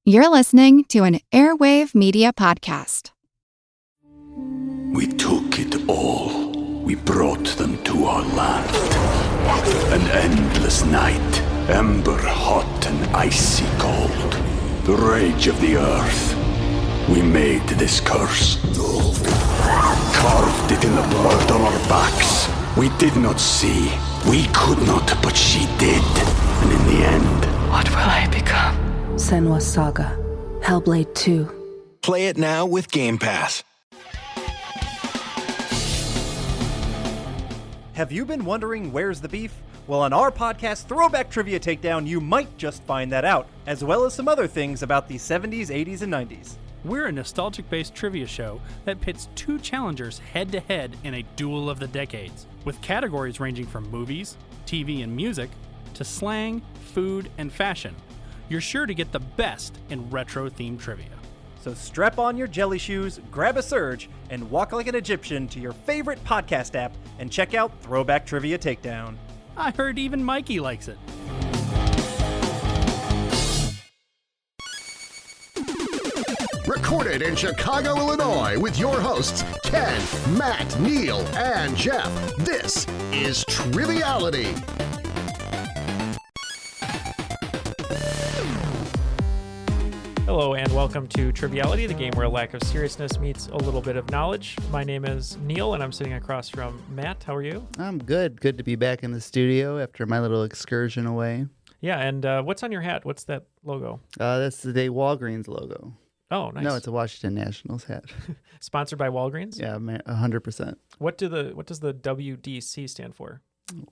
You're listening to an Airwave Media Podcast. We took it all. We brought them to our land. An endless night, ember hot and icy cold. The rage of the earth. We made this curse. Carved it in the blood on our backs. We did not see. We could not, but she did. And in the end, what will I become? Senua's Saga. Hellblade 2. Play it now with Game Pass. Have you been wondering where's the beef? Well, on our podcast, Throwback Trivia Takedown, you might just find that out, as well as some other things about the 70s, 80s, and 90s. We're a nostalgic-based trivia show that pits two challengers head-to-head in a duel of the decades, with categories ranging from movies, TV and music, to slang, food, and fashion. You're sure to get the best in retro-themed trivia. So strap on your jelly shoes, grab a surge, and walk like an Egyptian to your favorite podcast app and check out Throwback Trivia Takedown. I heard even Mikey likes it. Recorded in Chicago, Illinois, with your hosts, Ken, Matt, Neil, and Jeff. This is Triviality. Hello and welcome to Triviality, the game where a lack of seriousness meets a little bit of knowledge. My name is Neil and I'm sitting across from Matt. How are you? I'm good. Good to be back in the studio after my little excursion away. Yeah, and what's on your hat? What's that logo? That's the Day Walgreens logo. Oh, nice. No, it's a Washington Nationals hat. Sponsored by Walgreens? Yeah, 100%. What does the WDC stand for?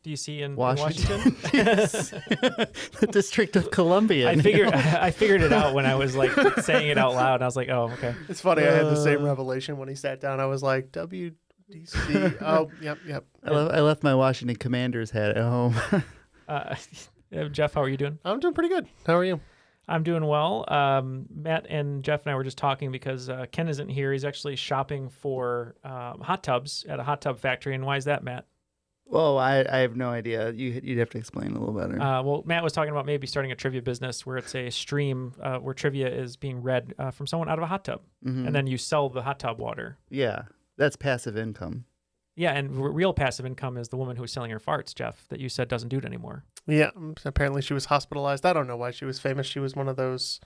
DC in Washington? The District of Columbia. I figured it out when I was like saying it out loud. And I was like, oh, okay. It's funny. I had the same revelation when he sat down. I was like, WDC. Oh, yep. I left my Washington Commanders hat at home. Jeff, how are you doing? I'm doing pretty good. How are you? I'm doing well. Matt and Jeff and I were just talking because Ken isn't here. He's actually shopping for hot tubs at a hot tub factory. And why is that, Matt? Well, I have no idea. You'd have to explain a little better. Well, Matt was talking about maybe starting a trivia business where it's a stream where trivia is being read from someone out of a hot tub. Mm-hmm. And then you sell the hot tub water. Yeah, that's passive income. Yeah, and real passive income is the woman who's selling her farts, Jeff, that you said doesn't do it anymore. Yeah, apparently she was hospitalized. I don't know why she was famous. She was one of those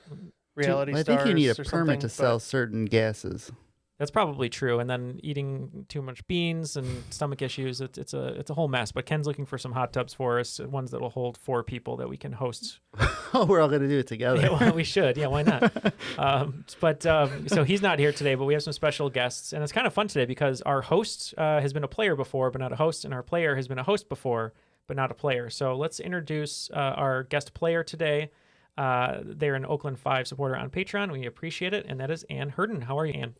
reality stars. I think you need a permit to sell certain gases. That's probably true. And then eating too much beans and stomach issues, it's a whole mess. But Ken's looking for some hot tubs for us, ones that will hold 4 people that we can host. Oh, we're all going to do it together. Yeah, well, we should. Yeah, why not? So he's not here today, but we have some special guests. And it's kind of fun today because our host has been a player before, but not a host. And our player has been a host before, but not a player. So let's introduce our guest player today. They're an Oakland 5 supporter on Patreon. We appreciate it. And that is Ann Herndon. How are you, Ann?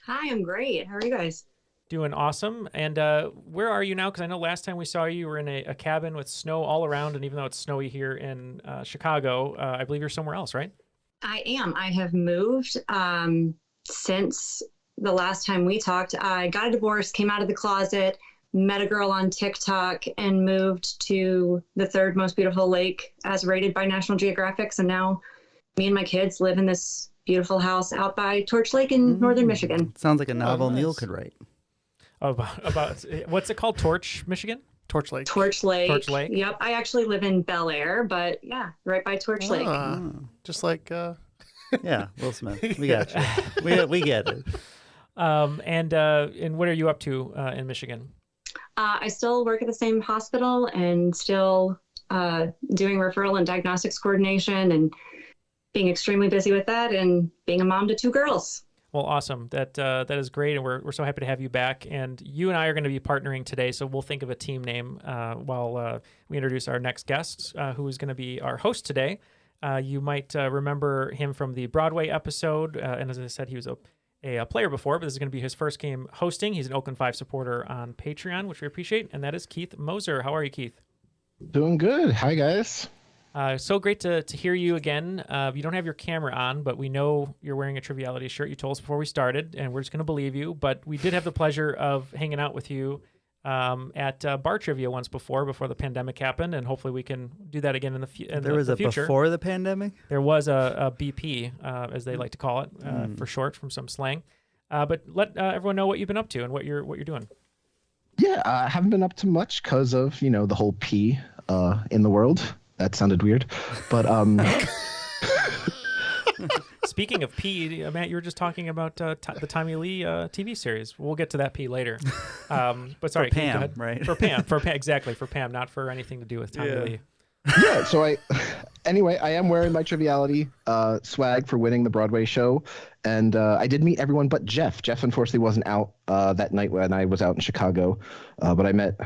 Hi, I'm great. How are you guys? Doing awesome. And where are you now? Because I know last time we saw you, you were in a cabin with snow all around. And even though it's snowy here in Chicago, I believe you're somewhere else, right? I am. I have moved since the last time we talked. I got a divorce, came out of the closet, met a girl on TikTok, and moved to the 3rd most beautiful lake as rated by National Geographic. So now me and my kids live in this beautiful house out by Torch Lake in northern Michigan. Sounds like a novel Neil could write. About what's it called? Torch, Michigan? Torch Lake. Torch Lake. Torch Lake. Yep. I actually live in Bel Air, but yeah, right by Torch Lake. Just like yeah, Will Smith. We got you. We get it. And what are you up to in Michigan? I still work at the same hospital and still doing referral and diagnostics coordination and being extremely busy with that and being a mom to 2 girls. Well, awesome. That is great, and we're so happy to have you back. And you and I are going to be partnering today, so we'll think of a team name while we introduce our next guest, who is going to be our host today. You might remember him from the Broadway episode, and as I said, he was a player before, but this is going to be his first game hosting. He's an Oakland 5 supporter on Patreon, which we appreciate, and that is Keith Moser. How are you, Keith? Doing good. Hi, guys. So great to hear you again. You don't have your camera on, but we know you're wearing a Triviality shirt. You told us before we started, and we're just going to believe you. But we did have the pleasure of hanging out with you at bar trivia once before the pandemic happened, and hopefully we can do that again in the future. There was a before the pandemic? There was a BP, as they like to call it, for short, from some slang. But let everyone know what you've been up to and what you're doing. Yeah, I haven't been up to much because of, the whole P in the world. That sounded weird. But speaking of P, Matt, you were just talking about the Tommy Lee TV series. We'll get to that P later. But sorry, for Pam, go ahead. right? For Pam, exactly, for Pam, not for anything to do with Tommy Lee. Yeah, so I am wearing my Triviality swag for winning the Broadway show. And I did meet everyone but Jeff. Jeff, unfortunately, wasn't out that night when I was out in Chicago. But I met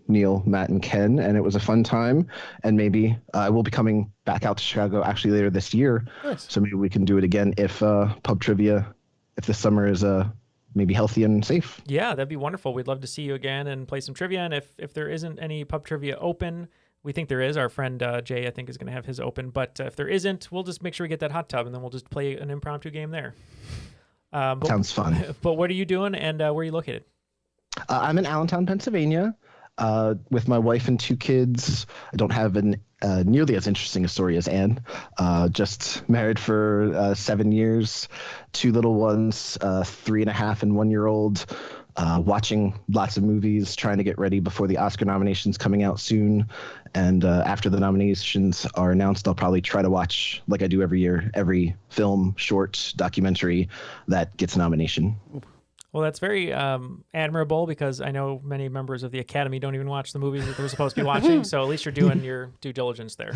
Neal, Matt, and Ken, and it was a fun time. And maybe I will be coming back out to Chicago actually later this year. Nice. So maybe we can do it again if pub trivia, if this summer is maybe healthy and safe. Yeah, that'd be wonderful. We'd love to see you again and play some trivia. And if there isn't any pub trivia open, we think there is. Our friend Jay, I think, is going to have his open. But if there isn't, we'll just make sure we get that hot tub, and then we'll just play an impromptu game there. Sounds fun. But what are you doing, and where are you located? I'm in Allentown, Pennsylvania, with my wife and 2 kids. I don't have an nearly as interesting a story as Ann. Just married for 7 years, 2 little ones, 3.5 and 1-year-old. Watching lots of movies, trying to get ready before the Oscar nominations coming out soon. And after the nominations are announced, I'll probably try to watch, like I do every year, every film, short, documentary that gets a nomination. Well, that's very admirable, because I know many members of the Academy don't even watch the movies that they're supposed to be watching. So at least you're doing your due diligence there.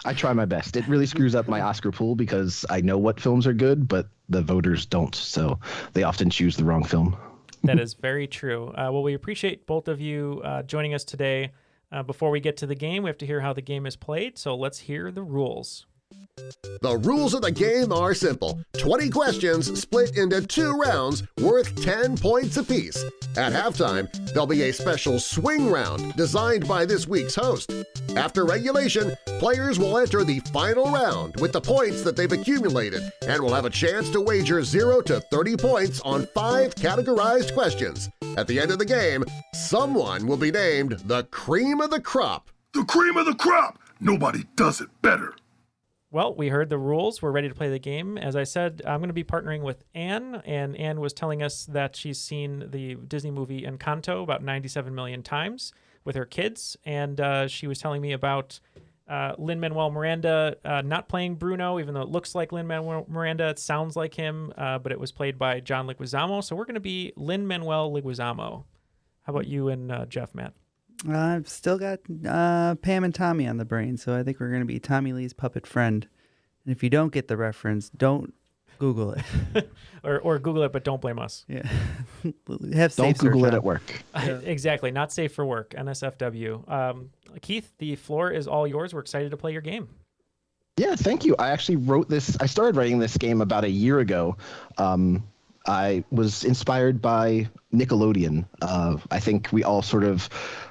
I try my best. It really screws up my Oscar pool because I know what films are good, but the voters don't. So they often choose the wrong film. That is very true. Well, we appreciate both of you joining us today. Before we get to the game, we have to hear how the game is played. So let's hear the rules. The rules of the game are simple. 20 questions split into 2 rounds worth 10 points apiece. At halftime, there'll be a special swing round designed by this week's host. After regulation, players will enter the final round with the points that they've accumulated and will have a chance to wager 0 to 30 points on 5 categorized questions. At the end of the game, someone will be named the cream of the crop. The cream of the crop! Nobody does it better. Well, we heard the rules. We're ready to play the game. As I said, I'm going to be partnering with Ann, and Ann was telling us that she's seen the Disney movie Encanto about 97 million times with her kids, and she was telling me about Lin-Manuel Miranda not playing Bruno, even though it looks like Lin-Manuel Miranda. It sounds like him, but it was played by John Leguizamo, so we're going to be Lin-Manuel Leguizamo. How about you and Jeff, Matt? I've still got Pam and Tommy on the brain, so I think we're going to be Tommy Lee's puppet friend. And if you don't get the reference, don't Google it. or Google it, but don't blame us. Yeah. Don't Google it at work. Exactly. Not safe for work. NSFW. Keith, the floor is all yours. We're excited to play your game. Yeah, thank you. I actually I started writing this game about a year ago. I was inspired by Nickelodeon. I think we all sort of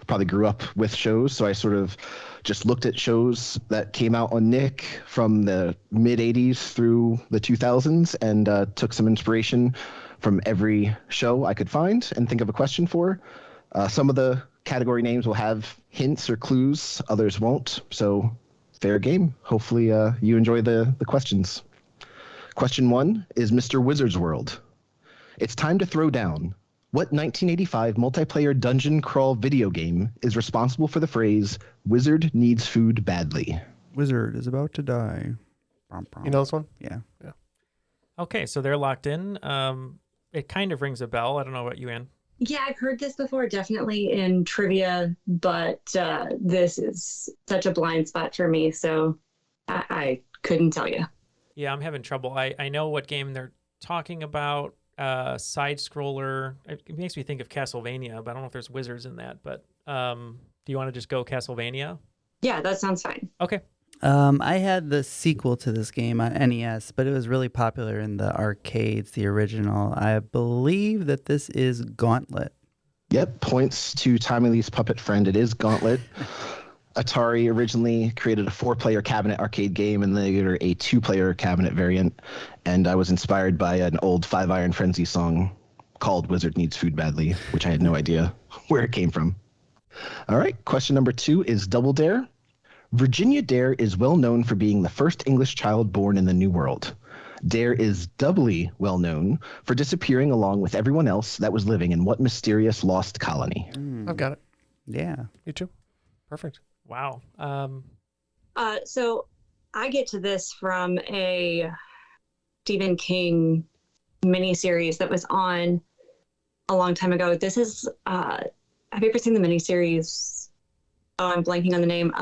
probably grew up with shows, so I sort of just looked at shows that came out on Nick from the mid-'80s through the 2000s and took some inspiration from every show I could find and think of a question for. Some of the category names will have hints or clues, others won't, so fair game. Hopefully you enjoy the questions. Question 1 is Mr. Wizard's World. It's time to throw down. What 1985 multiplayer dungeon crawl video game is responsible for the phrase, "Wizard needs food badly"? Wizard is about to die. You know this one? Yeah. Okay, so they're locked in. It kind of rings a bell. I don't know about you, Ann. Yeah, I've heard this before, definitely in trivia, but this is such a blind spot for me, so I couldn't tell you. Yeah, I'm having trouble. I know what game they're talking about. Side scroller. It makes me think of Castlevania, but I don't know if there's wizards in that. But do you want to just go Castlevania? Yeah, that sounds fine. Okay. I had the sequel to this game on NES, but it was really popular in the arcades, the original. I believe that this is Gauntlet. Yep, points to Tommy Lee's puppet friend. It is Gauntlet. Atari originally created a 4-player cabinet arcade game and later a 2-player cabinet variant, and I was inspired by an old 5 Iron Frenzy song. called Wizard Needs Food Badly, which I had no idea where it came from. All right, question number 2 is Double Dare. Virginia Dare is well known for being the first English child born in the New World. Dare is doubly well known for disappearing along with everyone else that was living in what mysterious lost colony? I've got it. Yeah. You too. Perfect. Wow. So I get to this from a Stephen King miniseries that was on a long time ago. This is, have you ever seen the miniseries? Oh, I'm blanking on the name.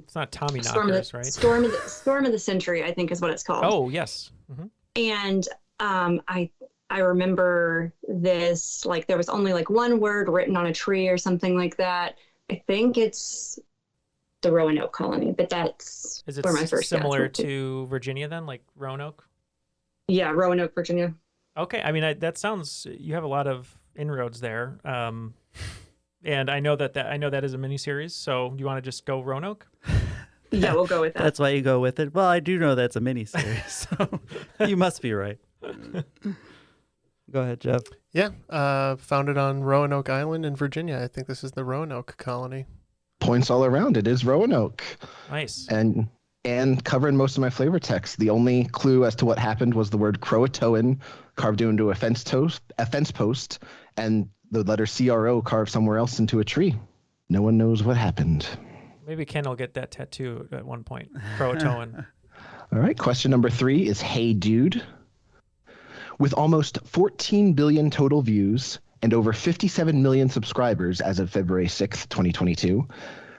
It's not Tommy Knockers, right? Storm of the Century, I think is what it's called. Oh, yes. Mm-hmm. And I remember this, like there was only like one word written on a tree or something like that. I think it's the Roanoke colony, but that's where my first similar to Virginia then, like Roanoke? Yeah, Roanoke, Virginia. Okay, I mean that sounds. You have a lot of inroads there, and I know that is a miniseries. So you want to just go Roanoke? Yeah, we'll go with that. That's why you go with it. Well, I do know that's a miniseries, so you must be right. Go ahead, Jeff. Yeah, founded on Roanoke Island in Virginia. I think this is the Roanoke colony. Points all around. It is Roanoke. Nice. And covering most of my flavor text. The only clue as to what happened was the word Croatoan carved into a fence post, and the letter CRO carved somewhere else into a tree. No one knows what happened. Maybe Ken will get that tattoo at one point. Croatoan. All right. Question number 3 is Hey Dude. With almost 14 billion total views and over 57 million subscribers as of February 6th, 2022,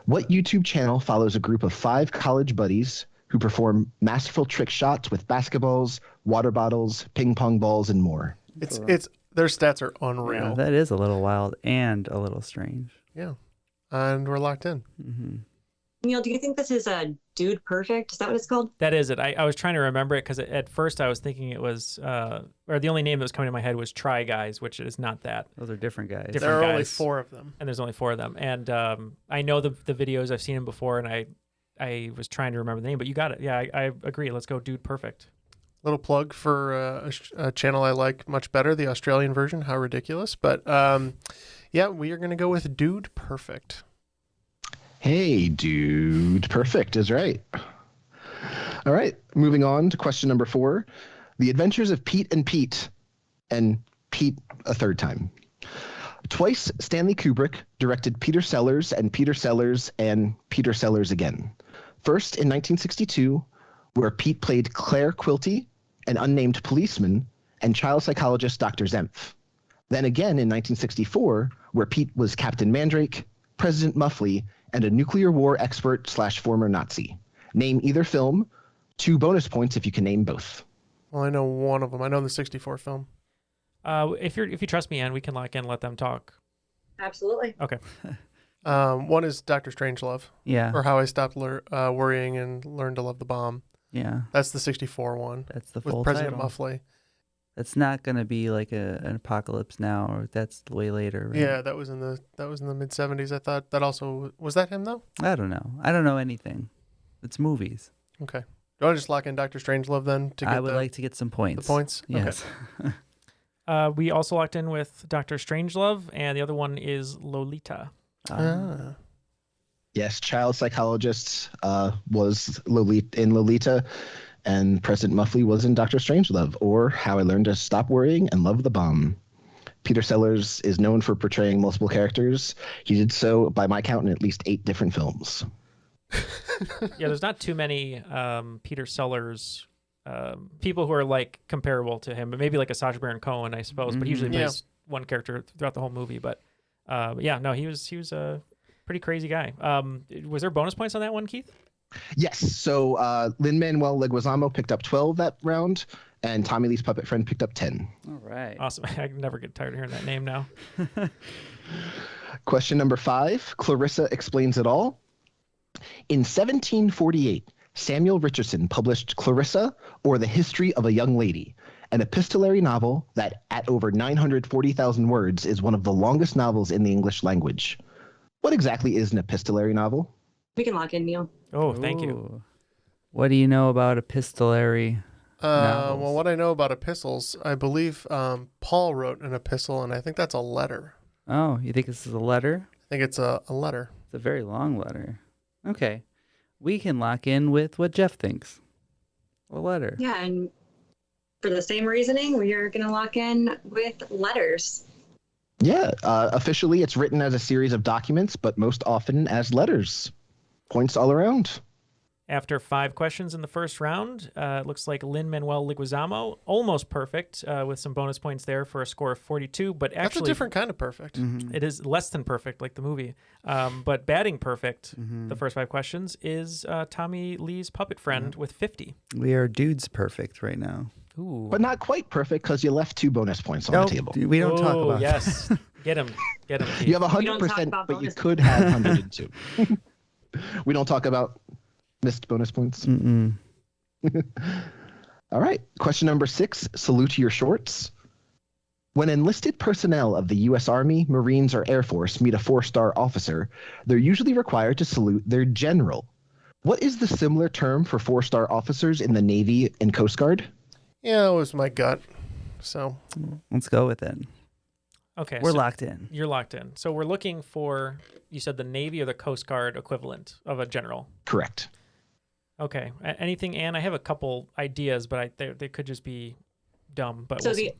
what YouTube channel follows a group of 5 college buddies who perform masterful trick shots with basketballs, water bottles, ping pong balls, and more? It's their stats are unreal. Yeah, that is a little wild and a little strange. Yeah, and we're locked in. Mm-hmm. Neal, do you think this is a Dude Perfect? Is that what it's called? That is it. I was trying to remember it because at first I was thinking it was, or the only name that was coming to my head was Try Guys, which is not that. Those are different guys. There are only 4 of them. And there's only 4 of them. And I know the videos, I've seen them before, and I was trying to remember the name, but you got it. Yeah, I agree. Let's go Dude Perfect. Little plug for a channel I like much better, the Australian version. How ridiculous. But yeah, we are going to go with Dude Perfect. Hey, Dude Perfect is right. All right, moving on to question number 4. The Adventures of Pete and Pete a third time. Twice, Stanley Kubrick directed Peter Sellers and Peter Sellers and Peter Sellers again. First in 1962, where Pete played Claire Quilty, an unnamed policeman, and child psychologist Dr. Zempf. Then again in 1964, where Pete was Captain Mandrake, President Muffley, and a nuclear war expert / former Nazi. Name either film. 2 bonus points if you can name both. Well, I know one of them. I know the 64 film. If you trust me, Ann, we can lock in and let them talk. Absolutely. Okay. One is Dr. Strangelove. Yeah. Or How I Stopped Worrying and Learned to Love the Bomb. Yeah. That's the 64 one. That's the with full President title. Muffley. It's not going to be like an Apocalypse Now, or that's way later, right? Yeah, that was in the mid 70s. I thought that also was that him though. I don't know. I don't know anything. It's movies. Okay. Do you want to just lock in Dr. Strangelove then? I would like to get some points. The points. Yes. Okay. We also locked in with Dr. Strangelove, and the other one is Lolita. Yes, child psychologist was in Lolita, and President Muffley was in Dr. Strangelove, or How I Learned to Stop Worrying and Love the Bomb. Peter Sellers is known for portraying multiple characters. He did so, by my count, in at least 8 different films. Yeah, there's not too many Peter Sellers people who are like comparable to him, but maybe like a Sacha Baron Cohen, I suppose. But he usually plays one character throughout the whole movie. But yeah, no, he was a pretty crazy guy. Was there bonus points on that one, Keith? Yes. So Lin-Manuel Leguizamo picked up 12 that round, and Tommy Lee's puppet friend picked up 10. All right. Awesome. I can never get tired of hearing that name now. Question number 5. Clarissa Explains It All. In 1748, Samuel Richardson published Clarissa, or The History of a Young Lady, an epistolary novel that, at over 940,000 words, is one of the longest novels in the English language. What exactly is an epistolary novel? We can lock in, Neal. Oh, thank you. What do you know about epistolary? Well, what I know about epistles, I believe Paul wrote an epistle, and I think that's a letter. Oh, you think this is a letter? I think it's a letter. It's a very long letter. Okay. We can lock in with what Jeff thinks. A letter. Yeah, and for the same reasoning, we are going to lock in with letters. Yeah, officially it's written as a series of documents, but most often as letters. Points all around. After 5 questions in the first round, it looks like Lin-Manuel Leguizamo, almost perfect, with some bonus points there for a score of 42. But actually, that's a different kind of perfect. It is less than perfect, like the movie. But batting perfect, the first 5 questions, is Tommy Lee's puppet friend with 50. We are dudes perfect right now. Ooh. But not quite perfect because you left 2 bonus points on the table. We don't talk about yes. that. Get him. Keith. You have 100%, but you could have 102. We don't talk about missed bonus points. All right. Question number 6. Salute your shorts. When enlisted personnel of the U.S. Army, Marines, or Air Force meet a 4-star officer, they're usually required to salute their general. What is the similar term for 4-star officers in the Navy and Coast Guard? Yeah, it was my gut. So let's go with it. Okay. We're locked in. You're locked in. So we're looking for, you said the Navy or the Coast Guard equivalent of a general? Correct. Okay. Anything, Ann? I have a couple ideas, but they could just be dumb. But so the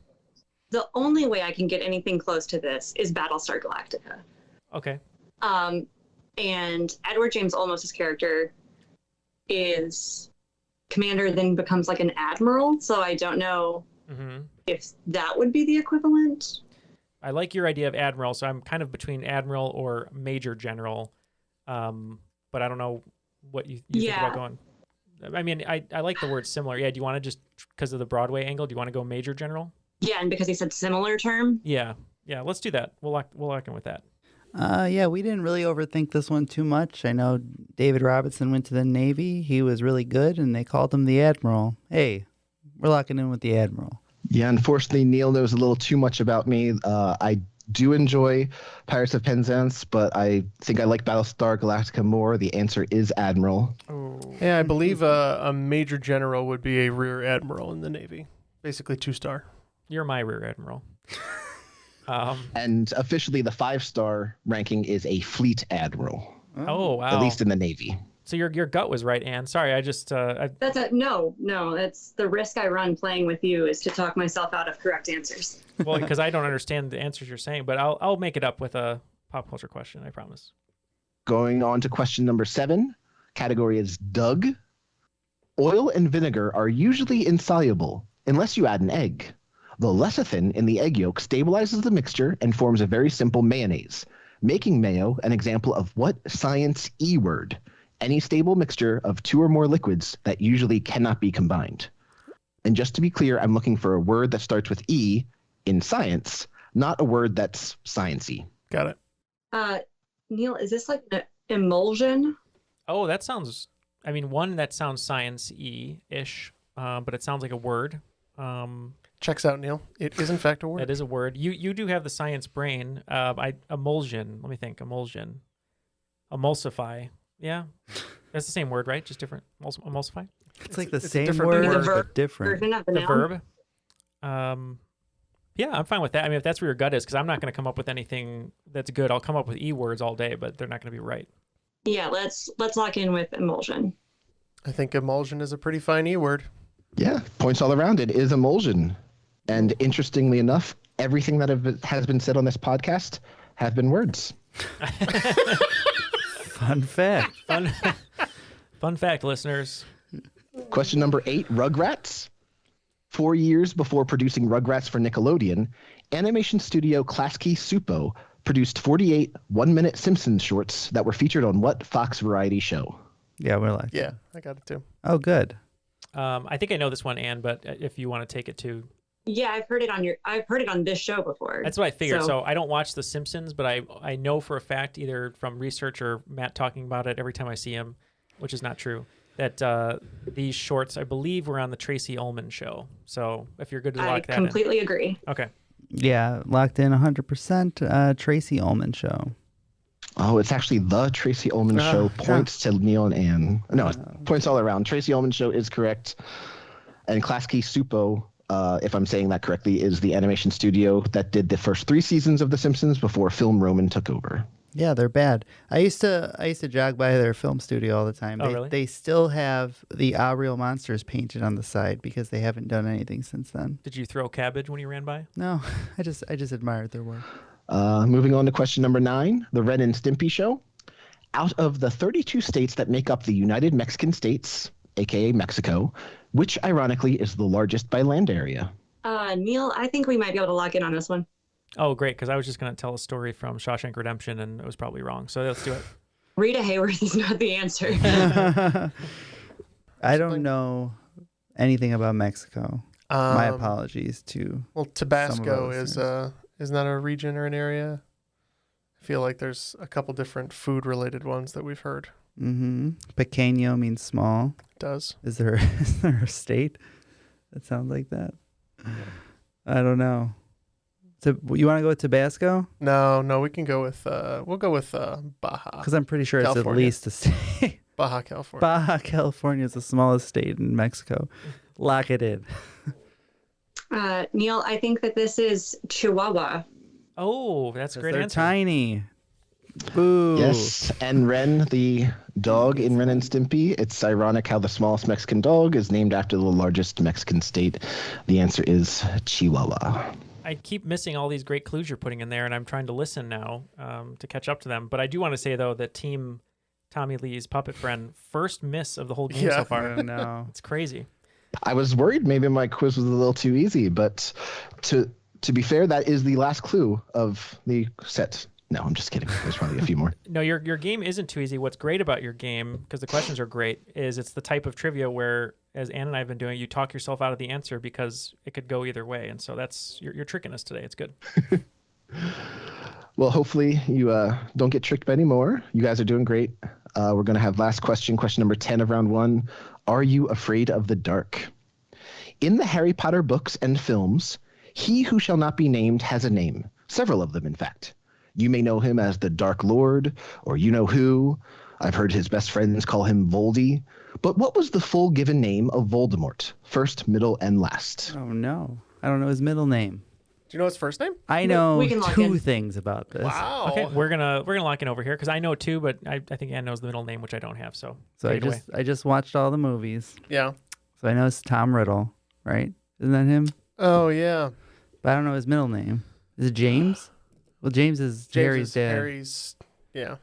only way I can get anything close to this is Battlestar Galactica. Okay. And Edward James Olmos' character is commander, then becomes like an admiral. So I don't know if that would be the equivalent. I like your idea of admiral, so I'm kind of between admiral or major general, but I don't know what you think about going. I mean, I like the word similar. Yeah, do you want to just, because of the Broadway angle, do you want to go major general? Yeah, and because he said similar term? Yeah, let's do that. We'll lock in with that. Yeah, we didn't really overthink this one too much. I know David Robinson went to the Navy. He was really good, and they called him the Admiral. Hey, we're locking in with the Admiral. Yeah, unfortunately, Neil knows a little too much about me. I do enjoy Pirates of Penzance, but I think I like Battlestar Galactica more. The answer is Admiral. Oh. Yeah, I believe a major general would be a rear admiral in the Navy. Basically 2-star. You're my rear admiral. And officially, the 5-star ranking is a fleet admiral. Oh, wow. At least in the Navy. So your gut was right, Ann. Sorry, I just... No. It's the risk I run playing with you is to talk myself out of correct answers. Well, because I don't understand the answers you're saying, but I'll make it up with a pop culture question, I promise. Going on to question number 7. Category is Doug. Oil and vinegar are usually insoluble unless you add an egg. The lecithin in the egg yolk stabilizes the mixture and forms a very simple mayonnaise, making mayo an example of what science E-word? Any stable mixture of 2 or more liquids that usually cannot be combined. And just to be clear, I'm looking for a word that starts with E in science, not a word that's science-y. Got it. Neil, is this like an emulsion? Oh, that sounds... I mean, one that sounds science-y-ish, but it sounds like a word. Checks out, Neil. It is in fact a word. It is a word. You do have the science brain. Emulsion. Let me think. Emulsion. Emulsify. Yeah. That's the same word, right? Just different. Emulsify? It's like the same word, but different. The verb. Yeah, I'm fine with that. I mean, if that's where your gut is, because I'm not going to come up with anything that's good. I'll come up with E-words all day, but they're not going to be right. Yeah, let's lock in with emulsion. I think emulsion is a pretty fine E-word. Yeah, points all around. It is emulsion. And interestingly enough, everything that has been said on this podcast have been words. Fun fact. Fun fact, listeners. Question number 8, Rugrats. 4 years before producing Rugrats for Nickelodeon, animation studio Klasky Supo produced 48 one-minute Simpsons shorts that were featured on what Fox variety show? Yeah, we're like... Yeah, I got it too. Oh, good. I think I know this one, Ann, but if you want to take it too. Yeah, I've heard it on this show before. That's what I figured. So I don't watch The Simpsons, but I know for a fact, either from research or Matt talking about it every time I see him, which is not true, that these shorts, I believe, were on the Tracy Ullman show. So if you're good to lock that in. I completely agree. Okay. Yeah, locked in 100%. Tracy Ullman show. Oh, it's actually the Tracy Ullman show. Points to Neil and Ann. No, points all around. Tracy Ullman show is correct. And Klasky Supo, if I'm saying that correctly, is the animation studio that did the first 3 seasons of The Simpsons before Film Roman took over. Yeah, they're bad. I used to jog by their film studio all the time. Oh, really? They still have the Ah Real Monsters painted on the side because they haven't done anything since then. Did you throw cabbage when you ran by? No, I just admired their work. Moving on to question number 9, the Ren and Stimpy Show. Out of the 32 states that make up the United Mexican States, aka Mexico, which ironically is the largest by land area? Neal, I think we might be able to lock in on this one. Oh, great, because I was just going to tell a story from Shawshank Redemption, and it was probably wrong. So let's do it. Rita Hayworth is not the answer. I don't know anything about Mexico. My apologies to. Well, Tabasco is not a region or an area. I feel like there's a couple different food-related ones that we've heard. Mm-hmm. Pequeño means small. It does. Is there a state that sounds like that? I don't know. So you want to go with Tabasco? No, we can go with we'll go with Baja. Because I'm pretty sure California. it's at least a state. Baja California. Baja California is the smallest state in Mexico. Lock it in. Neal, I think that this is Chihuahua. Oh, that's a great They're answer. tiny. Boo. Yes, and Ren, the dog in Ren and Stimpy. It's ironic how the smallest Mexican dog is named after the largest Mexican state. The answer is Chihuahua. I keep missing all these great clues you're putting in there, and I'm trying to listen now to catch up to them. But I do want to say, though, that Team Tommy Lee's Puppet Friend, first miss of the whole game so far. No. It's crazy. I was worried maybe my quiz was a little too easy, but to be fair, that is the last clue of the set. No, I'm just kidding. There's probably a few more. No, your game isn't too easy. What's great about your game, because the questions are great, is it's the type of trivia where, as Ann and I have been doing, you talk yourself out of the answer because it could go either way. And so you're tricking us today. It's good. Well, hopefully you don't get tricked by any more. You guys are doing great. We're going to have last question number 10 of round 1. Are you afraid of the dark? In the Harry Potter books and films, he who shall not be named has a name. Several of them, in fact. You may know him as the Dark Lord, or you know who. I've heard his best friends call him Voldy. But what was the full given name of Voldemort? First, middle, and last. Oh, no. I don't know his middle name. Do you know his first name? I know We can lock 2 in. things about this. Wow. Okay, we're gonna lock in over here because I know 2, but I think Ann knows the middle name, which I don't have. So take it away. I just watched all the movies. Yeah. So I know it's Tom Riddle, right? Isn't that him? Oh, yeah. But I don't know his middle name. Is it James? Well, James is Harry's dad. Harry's, yeah.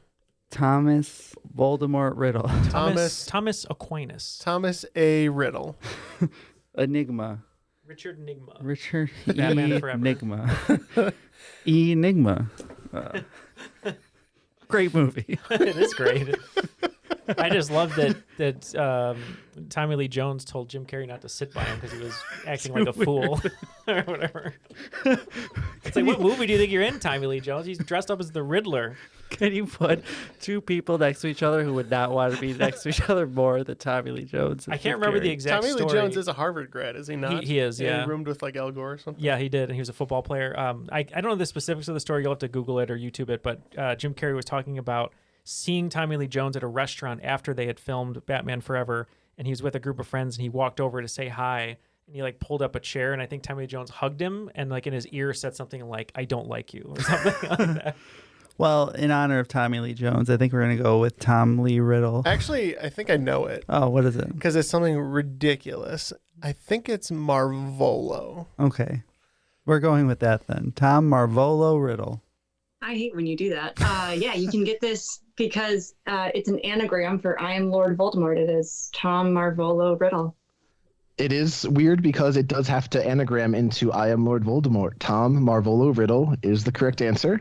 Thomas Voldemort Riddle. Thomas Aquinas. Thomas A. Riddle. Enigma. Richard Enigma. Richard Batman Forever. Enigma. Enigma. Great movie. It is great. I just love that Tommy Lee Jones told Jim Carrey not to sit by him because he was acting like a fool or whatever. It's like, what movie do you think you're in, Tommy Lee Jones? He's dressed up as the Riddler. Can you put 2 people next to each other who would not want to be next to each other more than Tommy Lee Jones? I can't remember the exact Tommy story. Lee Jones is a Harvard grad, is he not? He is, yeah. He roomed with like Al Gore or something. Yeah, he did, and he was a football player. I don't know the specifics of the story. You'll have to Google it or YouTube it, but Jim Carrey was talking about seeing Tommy Lee Jones at a restaurant after they had filmed Batman Forever, and he was with a group of friends, and he walked over to say hi, and he like pulled up a chair, and I think Tommy Lee Jones hugged him, and like in his ear said something like, "I don't like you," or something like that. Well, in honor of Tommy Lee Jones, I think we're going to go with Tom Lee Riddle. Actually, I think I know it. Oh, what is it? Because it's something ridiculous. I think it's Marvolo. Okay. We're going with that then. Tom Marvolo Riddle. I hate when you do that. Yeah, you can get this because it's an anagram for I am Lord Voldemort. It is Tom Marvolo Riddle. It is weird because it does have to anagram into I am Lord Voldemort. Tom Marvolo Riddle is the correct answer.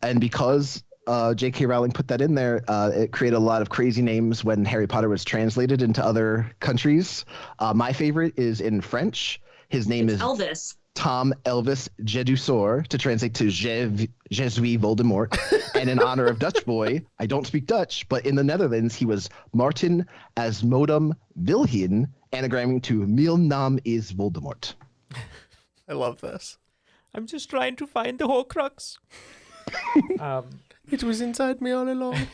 And because J.K. Rowling put that in there, it created a lot of crazy names when Harry Potter was translated into other countries. My favorite is in French. His name is Elvis. Tom Elvis Jedusor, to translate to Jesuit Voldemort. And in honor of Dutch boy, I don't speak Dutch, but in the Netherlands, he was Martin Asmodum Wilhien, anagramming to Mijn naam is Voldemort. I love this. I'm just trying to find the Horcrux. It was inside me all along.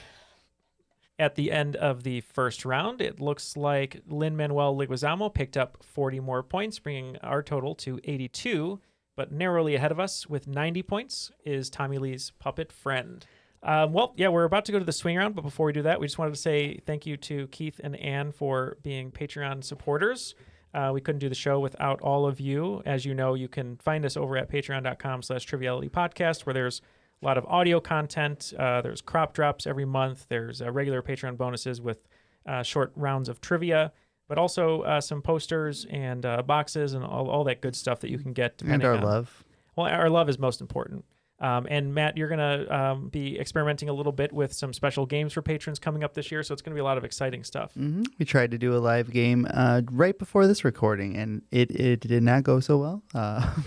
At the end of the first round, it looks like Lin-Manuel Leguizamo picked up 40 more points, bringing our total to 82. But narrowly ahead of us with 90 points is Tommy Lee's Puppet Friend. We're about to go to the swing round, but before we do that, we just wanted to say thank you to Keith and Ann for being Patreon supporters. We couldn't do the show without all of you. As you know, you can find us over at patreon.com/Triviality Podcast, where there's a lot of audio content. There's crop drops every month. There's regular Patreon bonuses with short rounds of trivia, but also some posters and boxes and all that good stuff that you can get. And our love. Well, our love is most important. And Matt, you're going to be experimenting a little bit with some special games for patrons coming up this year, so it's going to be a lot of exciting stuff. Mm-hmm. We tried to do a live game right before this recording, and it did not go so well.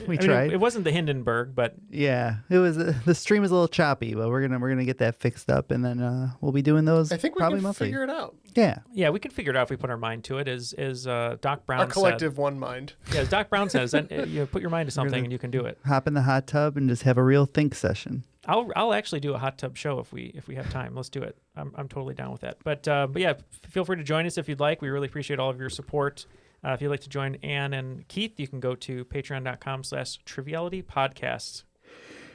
We tried. It wasn't the Hindenburg, but yeah, it was. The stream is a little choppy, but we're gonna get that fixed up, and then we'll be doing those. I think we probably can monthly. figure it out. Yeah, we can figure it out if we put our mind to it. As Doc Brown our collective said, one mind. Yeah, as Doc Brown says, you put your mind to something and you can do it. Hop in the hot tub and just have a real think session. I'll actually do a hot tub show if we have time. Let's do it. I'm totally down with that. But yeah, feel free to join us if you'd like. We really appreciate all of your support. If you'd like to join Ann and Keith, you can go to patreon.com/Triviality Podcast.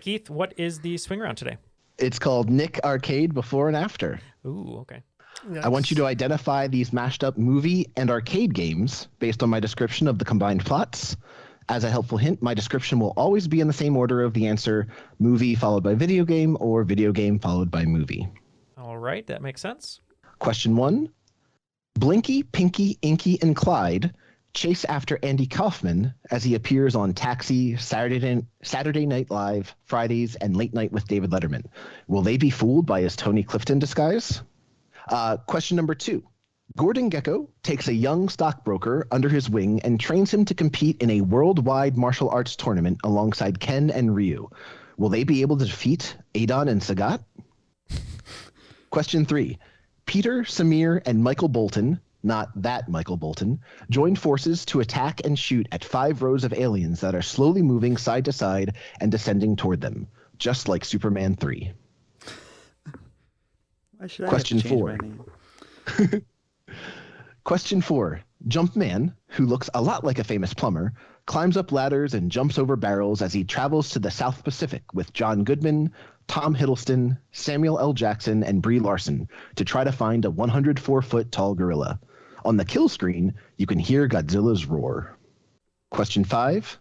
Keith, what is the swing round today? It's called Nick Arcade Before and After. Ooh, okay. I want you to identify these mashed up movie and arcade games based on my description of the combined plots. As a helpful hint, my description will always be in the same order of the answer: movie followed by video game, or video game followed by movie. All right, that makes sense. Question 1. Blinky, Pinky, Inky, and Clyde chase after Andy Kaufman as he appears on Taxi, Saturday Night Live, Fridays, and Late Night with David Letterman. Will they be fooled by his Tony Clifton disguise? Question number 2. Gordon Gekko takes a young stockbroker under his wing and trains him to compete in a worldwide martial arts tournament alongside Ken and Ryu. Will they be able to defeat Adon and Sagat? Question 3. Peter, Samir, and Michael Bolton, not that Michael Bolton, join forces to attack and shoot at 5 rows of aliens that are slowly moving side to side and descending toward them, just like Superman 3. Question 4. Question 4. Jumpman, who looks a lot like a famous plumber, climbs up ladders and jumps over barrels as he travels to the South Pacific with John Goodman, Tom Hiddleston, Samuel L. Jackson, and Brie Larson to try to find a 104-foot tall gorilla. On the kill screen, you can hear Godzilla's roar. Question 5.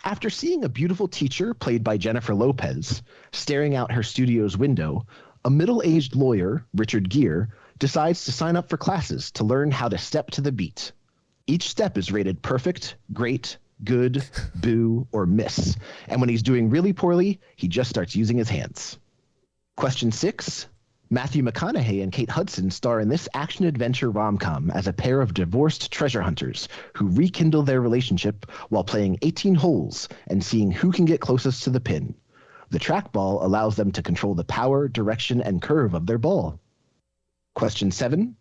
After seeing a beautiful teacher, played by Jennifer Lopez, staring out her studio's window, a middle-aged lawyer, Richard Gere, decides to sign up for classes to learn how to step to the beat. Each step is rated perfect, great, good, boo, or miss. And when he's doing really poorly, he just starts using his hands. Question 6. Matthew McConaughey and Kate Hudson star in this action-adventure rom-com as a pair of divorced treasure hunters who rekindle their relationship while playing 18 holes and seeing who can get closest to the pin. The trackball allows them to control the power, direction, and curve of their ball. Question 7.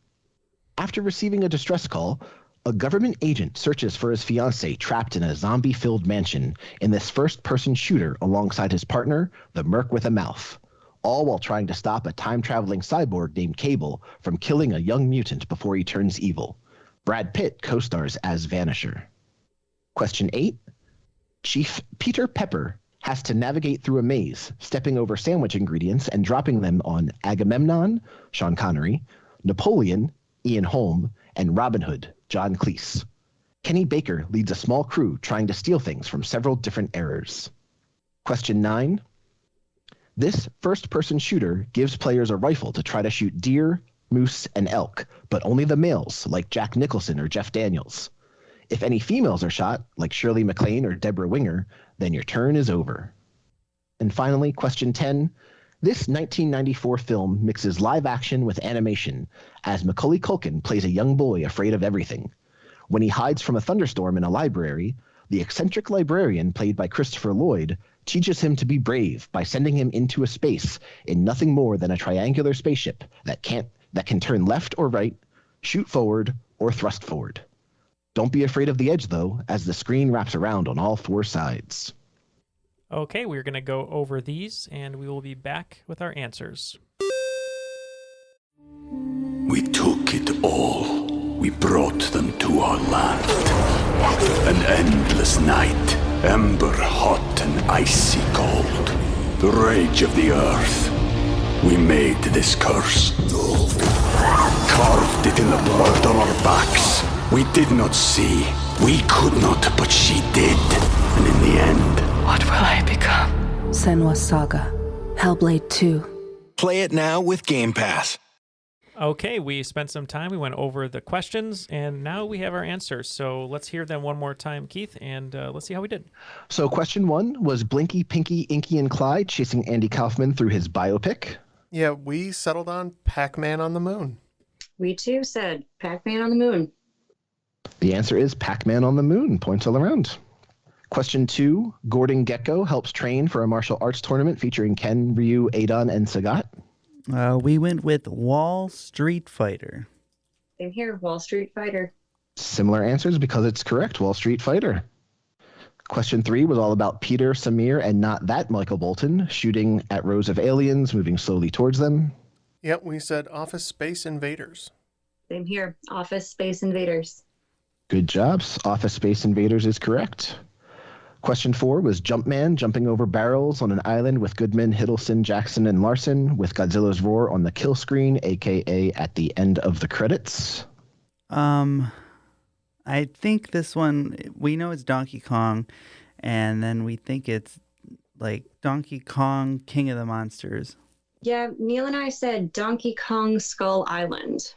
After receiving a distress call, a government agent searches for his fiancée trapped in a zombie-filled mansion in this first-person shooter alongside his partner, the Merc with a Mouth, all while trying to stop a time-traveling cyborg named Cable from killing a young mutant before he turns evil. Brad Pitt co-stars as Vanisher. Question 8. Chief Peter Pepper has to navigate through a maze, stepping over sandwich ingredients and dropping them on Agamemnon, Sean Connery, Napoleon, Ian Holm, and Robin Hood, John Cleese. Kenny Baker leads a small crew trying to steal things from several different errors. Question 9. This first-person shooter gives players a rifle to try to shoot deer, moose, and elk, but only the males, like Jack Nicholson or Jeff Daniels. If any females are shot, like Shirley MacLaine or Deborah Winger, then your turn is over. And finally, question 10. This 1994 film mixes live action with animation, as Macaulay Culkin plays a young boy afraid of everything. When he hides from a thunderstorm in a library, the eccentric librarian, played by Christopher Lloyd, teaches him to be brave by sending him into a space in nothing more than a triangular spaceship that can turn left or right, shoot forward, or thrust forward. Don't be afraid of the edge, though, as the screen wraps around on all 4 sides. Okay, we're going to go over these, and we will be back with our answers. We took it all. We brought them to our land. An endless night, ember hot and icy cold. The rage of the earth. We made this curse. Carved it in the blood on our backs. We did not see. We could not, but she did. And in the end... What will I become? Senua's Saga. Hellblade 2. Play it now with Game Pass. Okay, we spent some time. We went over the questions, and now we have our answers. So let's hear them one more time, Keith, and let's see how we did. So question 1 was Blinky, Pinky, Inky, and Clyde chasing Andy Kaufman through his biopic. Yeah, we settled on Pac-Man on the Moon. We too said Pac-Man on the Moon. The answer is Pac-Man on the Moon. Points all around. Question 2, Gordon Gekko helps train for a martial arts tournament featuring Ken, Ryu, Adon, and Sagat. We went with Wall Street Fighter. Same here, Wall Street Fighter. Similar answers because it's correct, Wall Street Fighter. Question 3 was all about Peter, Samir, and not that Michael Bolton shooting at rows of aliens moving slowly towards them. Yep, we said Office Space Invaders. Same here, Office Space Invaders. Good jobs. Office Space Invaders is correct. Question 4 was Jumpman jumping over barrels on an island with Goodman, Hiddleston, Jackson, and Larson with Godzilla's roar on the kill screen, a.k.a. at the end of the credits. I think this one, we know it's Donkey Kong, and then we think it's like Donkey Kong, King of the Monsters. Yeah, Neil and I said Donkey Kong Skull Island.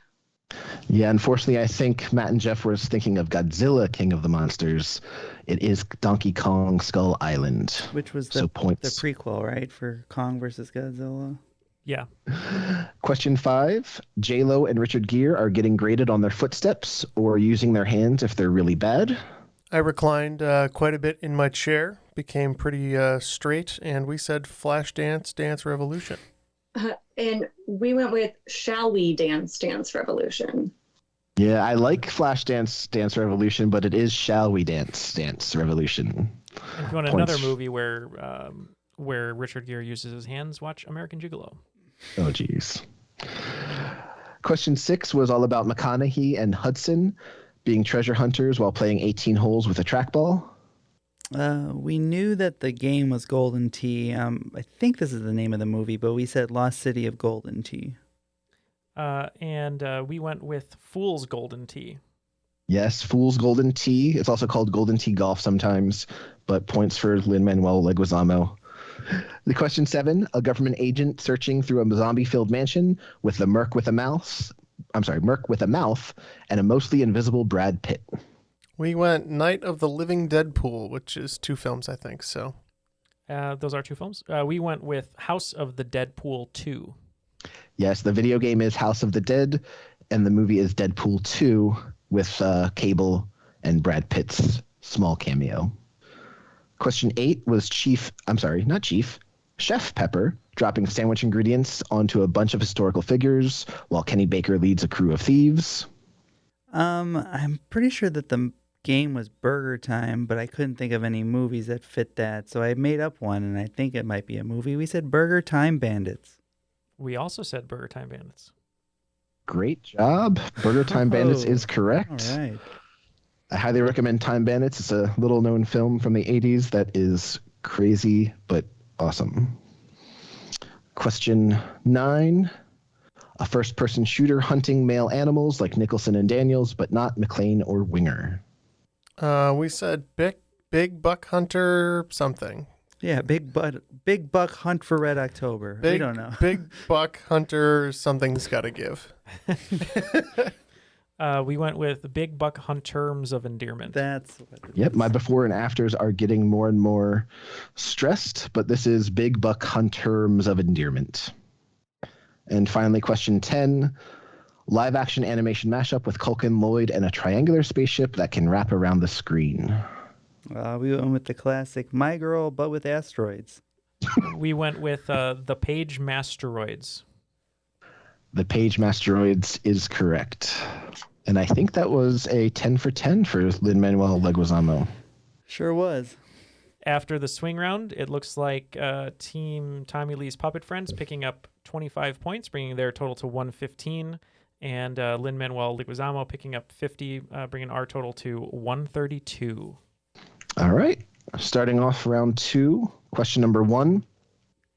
Yeah, unfortunately, I think Matt and Jeff were thinking of Godzilla, King of the Monsters. It is Donkey Kong Skull Island. Which was the prequel, right, for Kong versus Godzilla? Yeah. Question 5, J-Lo and Richard Gere are getting graded on their footsteps or using their hands if they're really bad. I reclined quite a bit in my chair, became pretty straight, and we said Flashdance Dance Revolution. And we went with Shall We Dance Dance Revolution. Yeah, I like Flashdance Dance Revolution, but it is Shall We Dance Dance Revolution. And if you want another movie where Richard Gere uses his hands, watch American Gigolo. Oh, geez. Question 6 was all about McConaughey and Hudson being treasure hunters while playing 18 holes with a trackball. We knew that the game was Golden Tee. I think this is the name of the movie, but we said Lost City of Golden Tee. And we went with Fool's Golden Tee. Yes, Fool's Golden Tee. It's also called Golden Tee Golf sometimes, but points for Lin-Manuel Leguizamo. The question 7, a government agent searching through a zombie-filled mansion with the Merc with a mouth and a mostly invisible Brad Pitt. We went Night of the Living Deadpool, which is 2 films, I think, so. Those are 2 films. We went with House of the Deadpool 2. Yes, the video game is House of the Dead, and the movie is Deadpool 2 with Cable and Brad Pitt's small cameo. Question 8 was Chef Pepper dropping sandwich ingredients onto a bunch of historical figures while Kenny Baker leads a crew of thieves. I'm pretty sure that the game was Burger Time, but I couldn't think of any movies that fit that, so I made up one, and I think it might be a movie. We said Burger Time Bandits. We also said Burger Time Bandits. Great job. Burger Time Bandits is correct. All right. I highly recommend Time Bandits. It's a little-known film from the 80s that is crazy but awesome. Question 9. A first-person shooter hunting male animals like Nicholson and Daniels, but not McClane or Winger. We said Big Buck Hunter something. Yeah, Big Buck Hunt for Red October. We don't know. Big Buck Hunter something's got to give. We went with Big Buck Hunt Terms of Endearment. That's what it Yep, is. my before and afters are getting more and more stressed, but this is Big Buck Hunt Terms of Endearment. And finally, question 10, live-action animation mashup with Culkin, Lloyd, and a triangular spaceship that can wrap around the screen. We went with the classic My Girl, but with asteroids. We went with The Page Masteroids. The Page Masteroids is correct. And I think that was a 10 for 10 for Lin-Manuel Leguizamo. Sure was. After the swing round, it looks like Team Tommy Lee's Puppet Friends picking up 25 points, bringing their total to 115. And Lin-Manuel Leguizamo picking up 50, bringing our total to 132. All right. Starting off round 2, question number 1.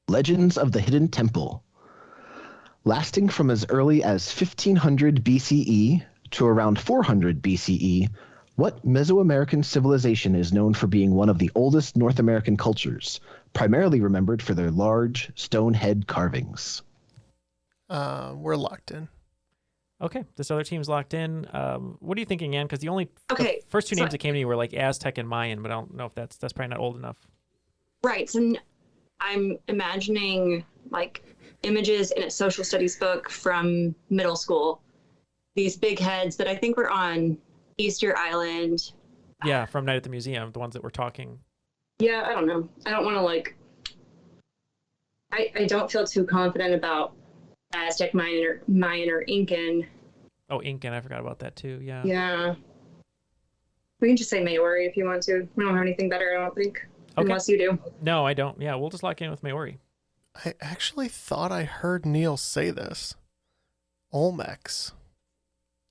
Legends of the Hidden Temple. Lasting from as early as 1500 BCE to around 400 BCE, what Mesoamerican civilization is known for being one of the oldest North American cultures, primarily remembered for their large stone head carvings? We're locked in. Okay, this other team's locked in. What are you thinking, Ann? Because the first two names that came to me were like Aztec and Mayan, but I don't know if that's probably not old enough. Right. So I'm imagining like images in a social studies book from middle school. These big heads that I think were on Easter Island. Yeah, from Night at the Museum, the ones that were talking. Yeah, I don't know. I don't want to like. I don't feel too confident about Aztec, Mayan, or Incan. Oh, Incan, I forgot about that too. Yeah. Yeah. We can just say Maori if you want to. We don't have anything better, I don't think. Okay. Unless you do. No, I don't. Yeah, we'll just lock in with Maori. I actually thought I heard Neal say this. Olmecs.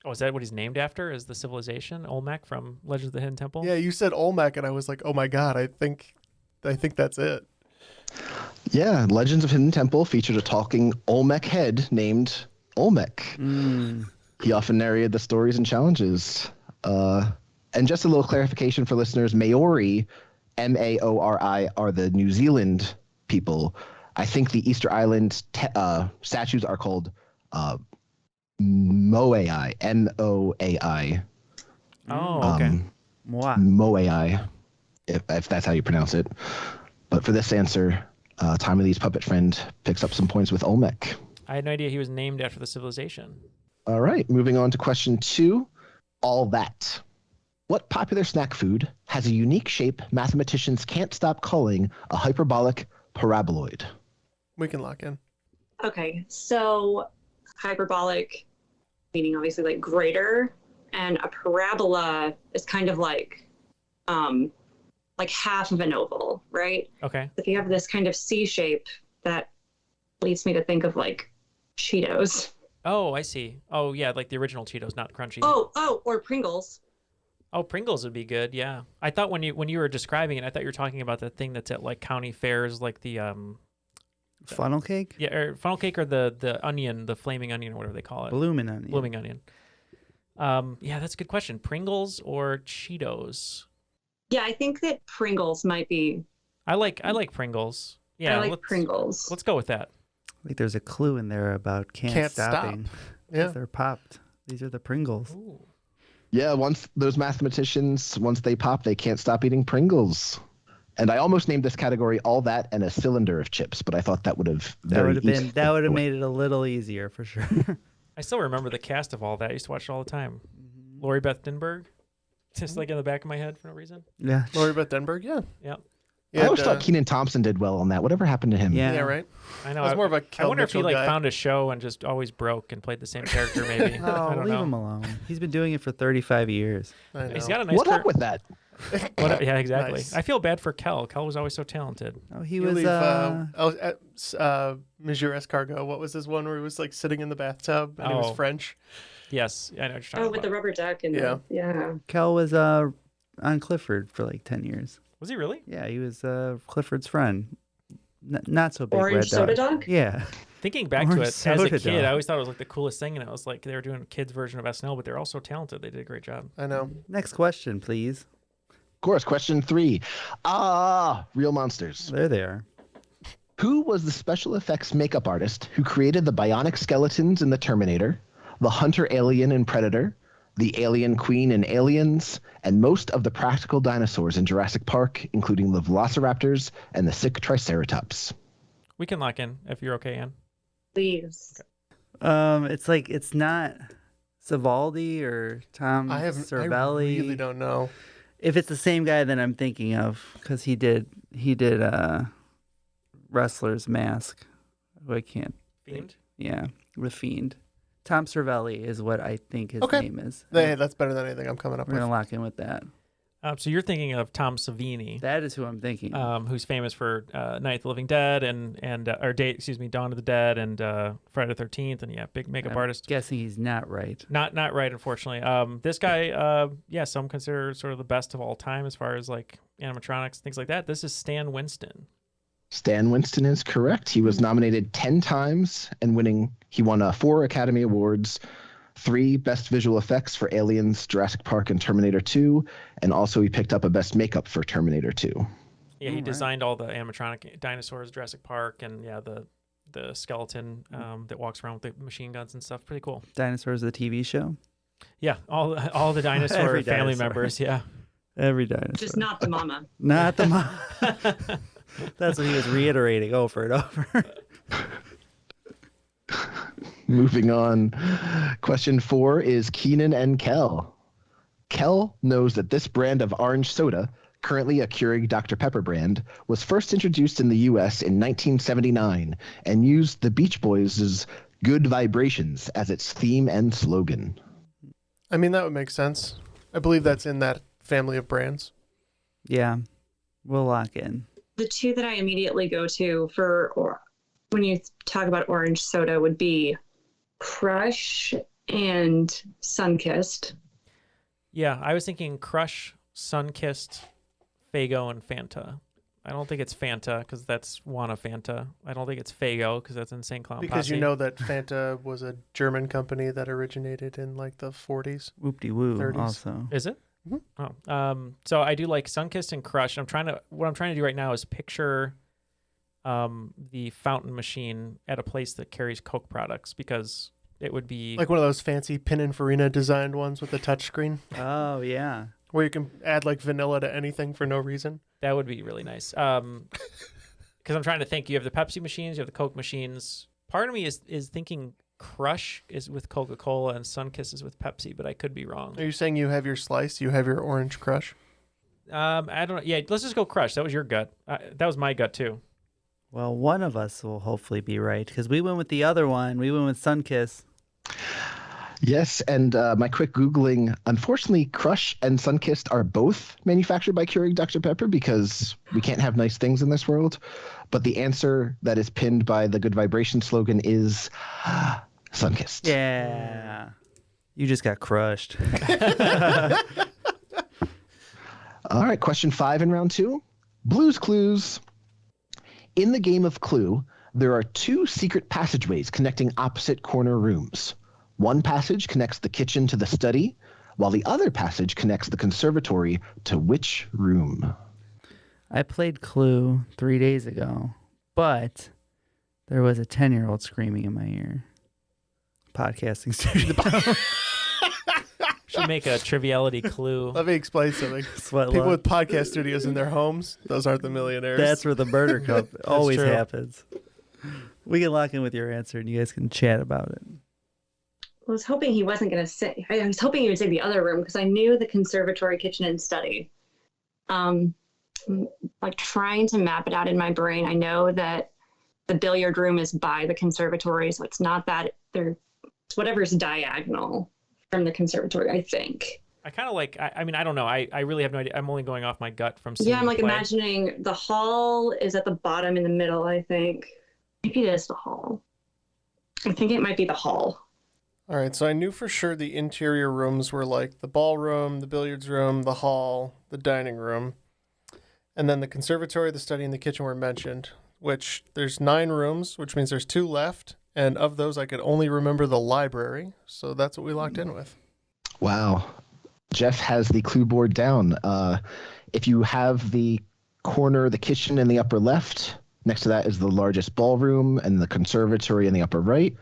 Oh, is that what he's named after? Is the civilization Olmec from Legends of the Hidden Temple? Yeah, you said Olmec, and I was like, oh my god, I think that's it. Yeah, Legends of Hidden Temple featured a talking Olmec head named Olmec. He often narrated the stories and challenges. And just a little clarification for listeners, Maori, M-A-O-R-I, are the New Zealand people. I think the Easter Island statues are called Moai, M-O-A-I. Oh, okay. Moai, if that's how you pronounce it. But for this answer, Tommy Lee's puppet friend picks up some points with Olmec. I had no idea he was named after the civilization. All right, moving on to question 2. All that. What popular snack food has a unique shape mathematicians can't stop calling a hyperbolic paraboloid? We can lock in. Okay, so hyperbolic, meaning obviously like greater, and a parabola is kind of like half of an oval, right? Okay. If you have this kind of C shape, that leads me to think of like Cheetos. Oh, I see. Oh, yeah, like the original Cheetos, not crunchy. Oh, or Pringles. Oh, Pringles would be good. Yeah, I thought when you were describing it, I thought you were talking about the thing that's at like county fairs, like the funnel cake. Yeah, or funnel cake, or the onion, the flaming onion, or whatever they call it. Blooming onion. Blooming onion. Yeah, that's a good question. Pringles or Cheetos? Yeah, I think that Pringles might be. I like Pringles. Yeah, I like Pringles. Let's go with that. I think there's a clue in there about can't stopping. Stop. Yeah, they're popped. These are the Pringles. Ooh. Yeah, once those mathematicians, once they pop, they can't stop eating Pringles. And I almost named this category All That and a Cylinder of Chips, but I thought that would have made it a little easier for sure. I still remember the cast of All That. I used to watch it all the time. Lori Beth Denberg, just like in the back of my head for no reason. Yeah, Lori Beth Denberg. Yeah. Yeah. I always thought Kenan Thompson did well on that. Whatever happened to him? Yeah, right. I know. I was more of a I wonder if he Mitchell guy. found a show and just always broke and played the same character. Maybe. I don't leave know. him alone. He's been doing it for 35 years. I know. He's got a nice. What up with that? Yeah, exactly. Nice. I feel bad for Kel. Kel was always so talented. Oh, he You was. leave, Monsieur Escargot. What was this one where he was like sitting in the bathtub and he was French? Yes, I know what you're talking Oh, about. with the rubber duck and yeah. Kel was on Clifford for like 10 years. Was he really? Yeah, he was Clifford's friend. Not so big. Orange red soda dog. dog? Yeah. Thinking back to Orange it, as a soda kid, dog. I always thought it was like the coolest thing, and it was like they were doing a kids' version of SNL, but they're all so talented. They did a great job. I know. Next question, please. Of course, question 3. Real monsters. There they are. Who was the special effects makeup artist who created the bionic skeletons in The Terminator, the hunter alien in Predator, the alien queen in Aliens, and most of the practical dinosaurs in Jurassic Park, including the velociraptors and the sick triceratops? We can lock in if you're okay, Ann. Please. It's not Savaldi or Tom Cervelli. I really don't know. If it's the same guy that I'm thinking of, because he did Wrestler's Mask. I can't. Fiend? Yeah, The Fiend. Tom Cervelli is what I think his name is. Hey, that's better than anything I'm coming up We're with. going to lock in with that. So you're thinking of Tom Savini. That is who I'm thinking. Who's famous for Night of the Living Dead and Dawn of the Dead and Friday the 13th, and big makeup artist. Guessing he's not right. Not right, unfortunately. This guy, some consider sort of the best of all time as far as like animatronics, things like that. This is Stan Winston. Stan Winston is correct. He was nominated 10 times and he won 4 Academy Awards, 3 Best Visual Effects for Aliens, Jurassic Park, and Terminator 2, and also he picked up a Best Makeup for Terminator 2. Yeah, he designed all the animatronic dinosaurs, Jurassic Park, and the skeleton that walks around with the machine guns and stuff. Pretty cool. Dinosaurs, the TV show? Yeah, all the dinosaur family members, yeah. Every dinosaur. Just not the mama. Not the mama. That's what he was reiterating over and over. Moving on. Question 4 is Keenan and Kel. Kel knows that this brand of orange soda, currently a Keurig Dr. Pepper brand, was first introduced in the U.S. in 1979 and used the Beach Boys' Good Vibrations as its theme and slogan. I mean, that would make sense. I believe that's in that family of brands. Yeah, we'll lock in. The two that I immediately go to when you talk about orange soda would be Crush and Sunkissed. Yeah, I was thinking Crush, Sunkissed, Faygo, and Fanta. I don't think it's Fanta because that's Wanna Fanta. I don't think it's Faygo because that's Insane Clown Because Posse. you know that Fanta was a German company that originated in like the 40s. Whoop-de-woo 30s. Also. Is it? Mm-hmm. Oh. So I do like Sunkissed and Crush. What I'm trying to do right now is picture the fountain machine at a place that carries Coke products because it would be like one of those fancy Pininfarina designed ones with the touchscreen. Oh, yeah. Where you can add like vanilla to anything for no reason. That would be really nice. Because I'm trying to think. You have the Pepsi machines, you have the Coke machines. Part of me is thinking Crush is with Coca-Cola and Sunkist is with Pepsi, but I could be wrong. Are you saying you have your slice? You have your orange Crush? I don't know. Yeah, let's just go Crush. That was your gut. That was my gut too. Well, one of us will hopefully be right because we went with the other one. We went with Sunkiss. Yes, and my quick Googling, unfortunately, Crush and Sunkist are both manufactured by Keurig Dr. Pepper because we can't have nice things in this world. But the answer that is pinned by the Good Vibration slogan is Sunkist. Yeah. You just got crushed. All right, question 5 in round 2. Blue's Clues. In the game of Clue, there are 2 secret passageways connecting opposite corner rooms. One passage connects the kitchen to the study, while the other passage connects the conservatory to which room? I played Clue 3 days ago, but there was a 10-year-old screaming in my ear. Podcasting studio. Should make a Triviality Clue. Let me explain something. People with podcast studios in their homes, those aren't the millionaires. That's where the murder always true. happens. We can lock in with your answer, and you guys can chat about it. I was hoping he wasn't going to say. I was hoping he would say the other room because I knew the conservatory, kitchen, and study. Like trying to map it out in my brain. I know that the billiard room is by the conservatory, so it's not that it's whatever's diagonal from the conservatory. I think. I kind of like. I mean, I don't know. I really have no idea. I'm only going off my gut from seeing. Yeah, I'm like play. imagining the hall is at the bottom in the middle. I think maybe it is the hall. I think it might be the hall. All right, so I knew for sure the interior rooms were like the ballroom, the billiards room, the hall, the dining room. And then the conservatory, the study, and the kitchen were mentioned, which there's 9 rooms, which means there's 2 left. And of those, I could only remember the library. So that's what we locked in with. Wow. Jeff has the clue board down. If you have the corner, the kitchen in the upper left, next to that is the largest ballroom and the conservatory in the upper right.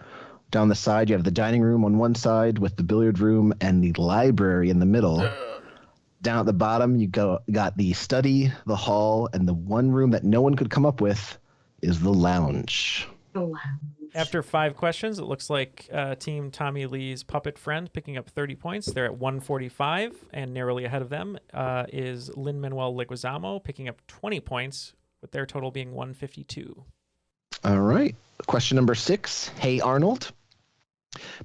Down the side, you have the dining room on one side with the billiard room and the library in the middle. Down at the bottom, you got the study, the hall, and the one room that no one could come up with is the lounge. The lounge. After 5 questions, it looks like Team Tommy Lee's puppet friend picking up 30 points. They're at 145, and narrowly ahead of them is Lin-Manuel Leguizamo picking up 20 points, with their total being 152. All right. Question number 6. Hey, Arnold.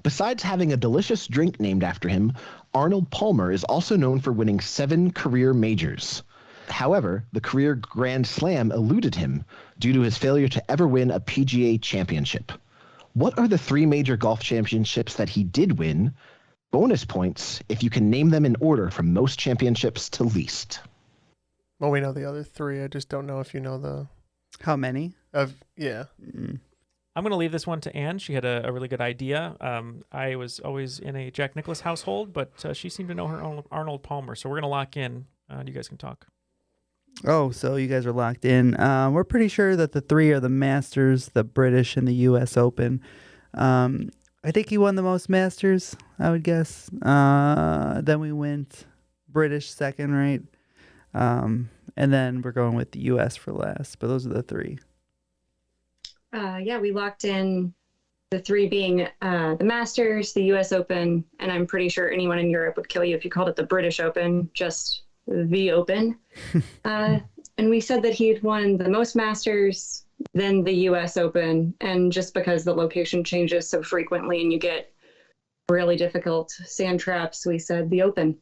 Besides having a delicious drink named after him, Arnold Palmer is also known for winning 7 career majors. However, the career Grand Slam eluded him due to his failure to ever win a PGA championship. What are the 3 major golf championships that he did win? Bonus points if you can name them in order from most championships to least. Well, we know the other 3. I just don't know if you know the... How many? Yeah. I'm going to leave this one to Ann. She had a really good idea. I was always in a Jack Nicklaus household, but she seemed to know her Arnold Palmer. So we're going to lock in. You guys can talk. Oh, so you guys are locked in. We're pretty sure that the 3 are the Masters, the British, and the U.S. Open. I think he won the most Masters, I would guess. Then we went British second, right? And then we're going with the U.S. for last. But those are the 3. Yeah, we locked in the 3 being the Masters, the U.S. Open, and I'm pretty sure anyone in Europe would kill you if you called it the British Open, just the Open. And we said that he had won the most Masters, then the U.S. Open, and just because the location changes so frequently and you get really difficult sand traps, we said the Open.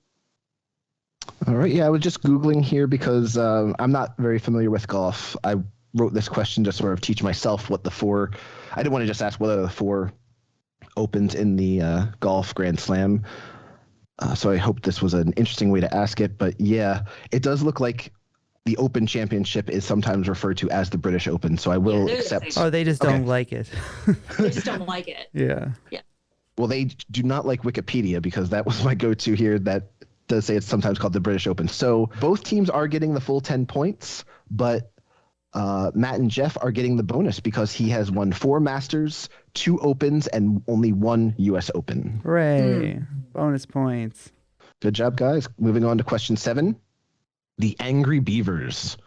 All right, yeah, I was just Googling here because I'm not very familiar with golf. I wrote this question to sort of teach myself what the 4... I didn't want to just ask what are the 4 opens in the golf Grand Slam. So I hope this was an interesting way to ask it. But yeah, it does look like the Open Championship is sometimes referred to as the British Open. So I will accept. Oh, they just don't like it. They just don't like it. Yeah. Yeah. Well, they do not like Wikipedia because that was my go-to here. That does say it's sometimes called the British Open. So both teams are getting the full 10 points, but Matt and Jeff are getting the bonus because he has won 4 Masters, 2 Opens, and only 1 U.S. Open. Hooray. Bonus points. Good job, guys. Moving on to question 7. The Angry Beavers.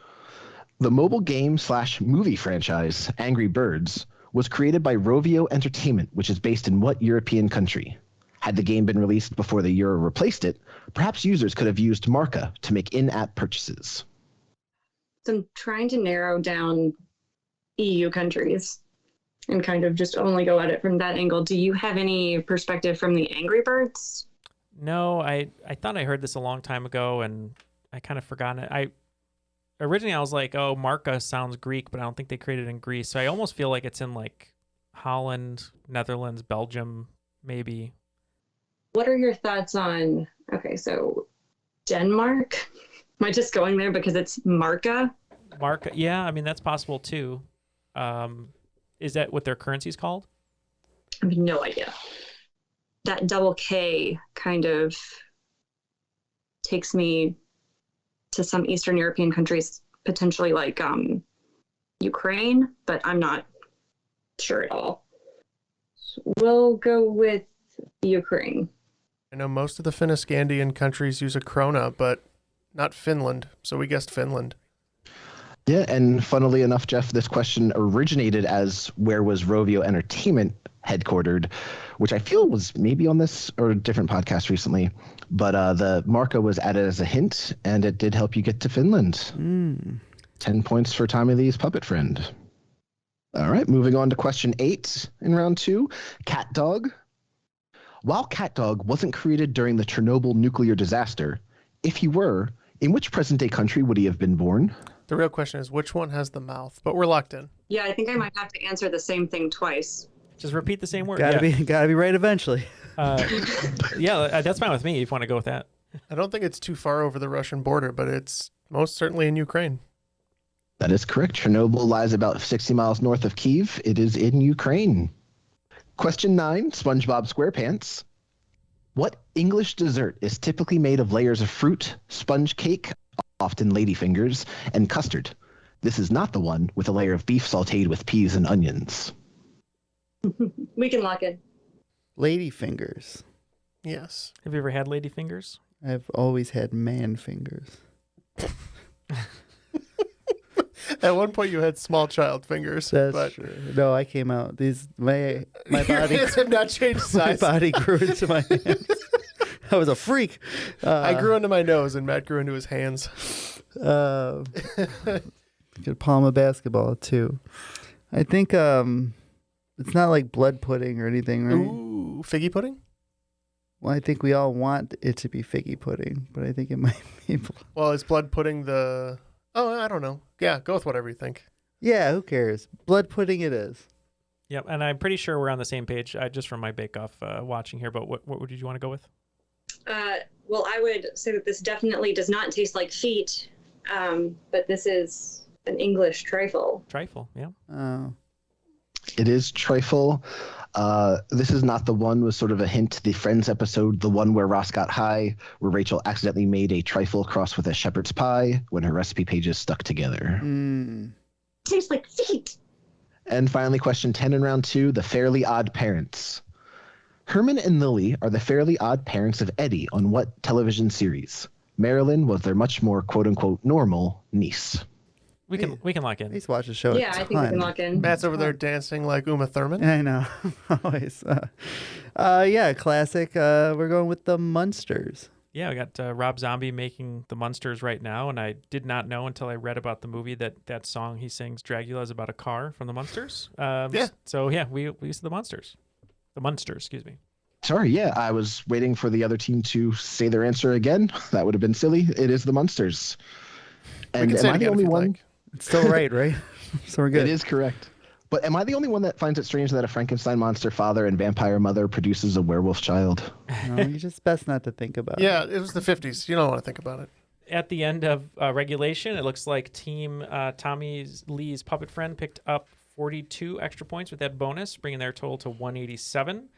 The mobile game / movie franchise, Angry Birds, was created by Rovio Entertainment, which is based in what European country? Had the game been released before the Euro replaced it, perhaps users could have used Marca to make in-app purchases. So I'm trying to narrow down EU countries and kind of just only go at it from that angle. Do you have any perspective from the Angry Birds? No, I thought I heard this a long time ago, and I kind of forgot it. Originally I was like, oh, Marca sounds Greek, but I don't think they created it in Greece. So I almost feel like it's in like Holland, Netherlands, Belgium, maybe. What are your thoughts on, okay, so Denmark? Am I just going there because it's Marca? Marca, yeah, I mean, that's possible too. Is that what their currency is called? I have no idea. That double K kind of takes me to some Eastern European countries, potentially like Ukraine, but I'm not sure at all. So we'll go with Ukraine. I know most of the Finno-Scandian countries use a krona, but not Finland, so we guessed Finland. Yeah, and funnily enough, Jeff, this question originated as where was Rovio Entertainment headquartered, which I feel was maybe on this or a different podcast recently. But the Marca was added as a hint, and it did help you get to Finland. 10 points for Tommy Lee's puppet friend. All right, moving on to question 8 in round 2. Cat Dog. While Cat Dog wasn't created during the Chernobyl nuclear disaster, if he were, in which present-day country would he have been born? The real question is which one has the mouth, but we're locked in. Yeah, I think I might have to answer the same thing twice. Just repeat the same word. Gotta be right eventually. Yeah, that's fine with me if you want to go with that. I don't think it's too far over the Russian border, but it's most certainly in Ukraine. That is correct. Chernobyl lies about 60 miles north of Kyiv. It is in Ukraine. Question 9, SpongeBob SquarePants. What English dessert is typically made of layers of fruit, sponge cake, often ladyfingers, and custard? This is not the one with a layer of beef sautéed with peas and onions. We can lock in. Ladyfingers. Yes. Have you ever had ladyfingers? I've always had man fingers. At one point, you had small child fingers. That's true. No, I came out. My Your body hands have not changed size. My body grew into my hands. I was a freak. I grew into my nose, and Matt grew into his hands. Good palm of basketball too. I think it's not like blood pudding or anything, right? Ooh. Ooh, figgy pudding? Well, I think we all want it to be figgy pudding, but I think it might be. Well, is blood pudding the... Oh, I don't know. Yeah, go with whatever you think. Yeah, who cares? Blood pudding it is. Yep, and I'm pretty sure we're on the same page, just from my bake-off watching here, but what would you want to go with? Well, I would say that this definitely does not taste like feet, but this is an English trifle. Trifle, yeah. Oh. It is trifle. This is not the one with sort of a hint. The Friends episode, the one where Ross got high, where Rachel accidentally made a trifle crossed with a shepherd's pie when her recipe pages stuck together. Tastes like feet. And finally, question 10 in round 2, the Fairly Odd Parents. Herman and Lily are the Fairly Odd Parents of Eddie on what television series? Marilyn was their much more quote-unquote normal niece. We can lock in. I used to watch the show. Yeah, I think we can lock in. Matt's over there dancing like Uma Thurman. I know. Always. Yeah, classic. We're going with the Munsters. Yeah, we got Rob Zombie making the Munsters right now, and I did not know until I read about the movie that song he sings, Dragula, is about a car from the Munsters. Yeah. So, yeah, we used the Munsters. The Munsters, excuse me. Sorry, yeah, I was waiting for the other team to say their answer again. That would have been silly. It is the Munsters. And am I the only one? Like. It's still right? So we're good. It is correct. But am I the only one that finds it strange that a Frankenstein monster father and vampire mother produces a werewolf child? No, you just best not to think about it. Yeah, it was the 50s. You don't want to think about it. At the end of regulation, it looks like Team Tommy Lee's puppet friend picked up 42 extra points with that bonus, bringing their total to 187.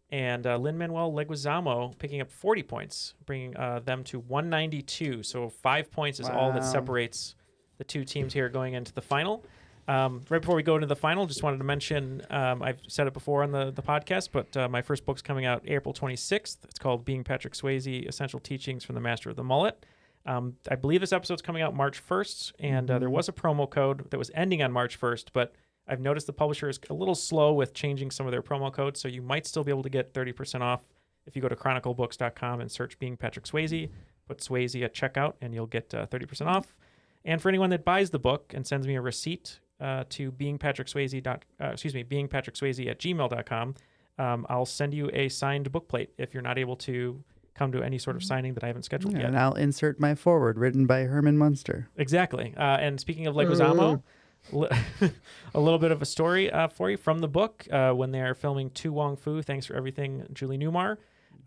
And Lin-Manuel Leguizamo picking up 40 points, bringing them to 192. So 5 points is all that separates the two teams here going into the final. Right before we go into the final, just wanted to mention, I've said it before on the podcast, but my first book's coming out April 26th. It's called Being Patrick Swayze, Essential Teachings from the Master of the Mullet. I believe this episode's coming out March 1st, and there was a promo code that was ending on March 1st, but I've noticed the publisher is a little slow with changing some of their promo codes, so you might still be able to get 30% off if you go to chroniclebooks.com and search Being Patrick Swayze, put Swayze at checkout, and you'll get 30% off. And for anyone that buys the book and sends me a receipt to beingpatrickswayze at gmail.com, I'll send you a signed book plate if you're not able to come to any sort of signing that I haven't scheduled yet. And I'll insert my foreword written by Herman Munster. Exactly. And speaking of Leguizamo, a little bit of a story for you from the book. When they're filming To Wong Fu, Thanks for Everything, Julie Newmar,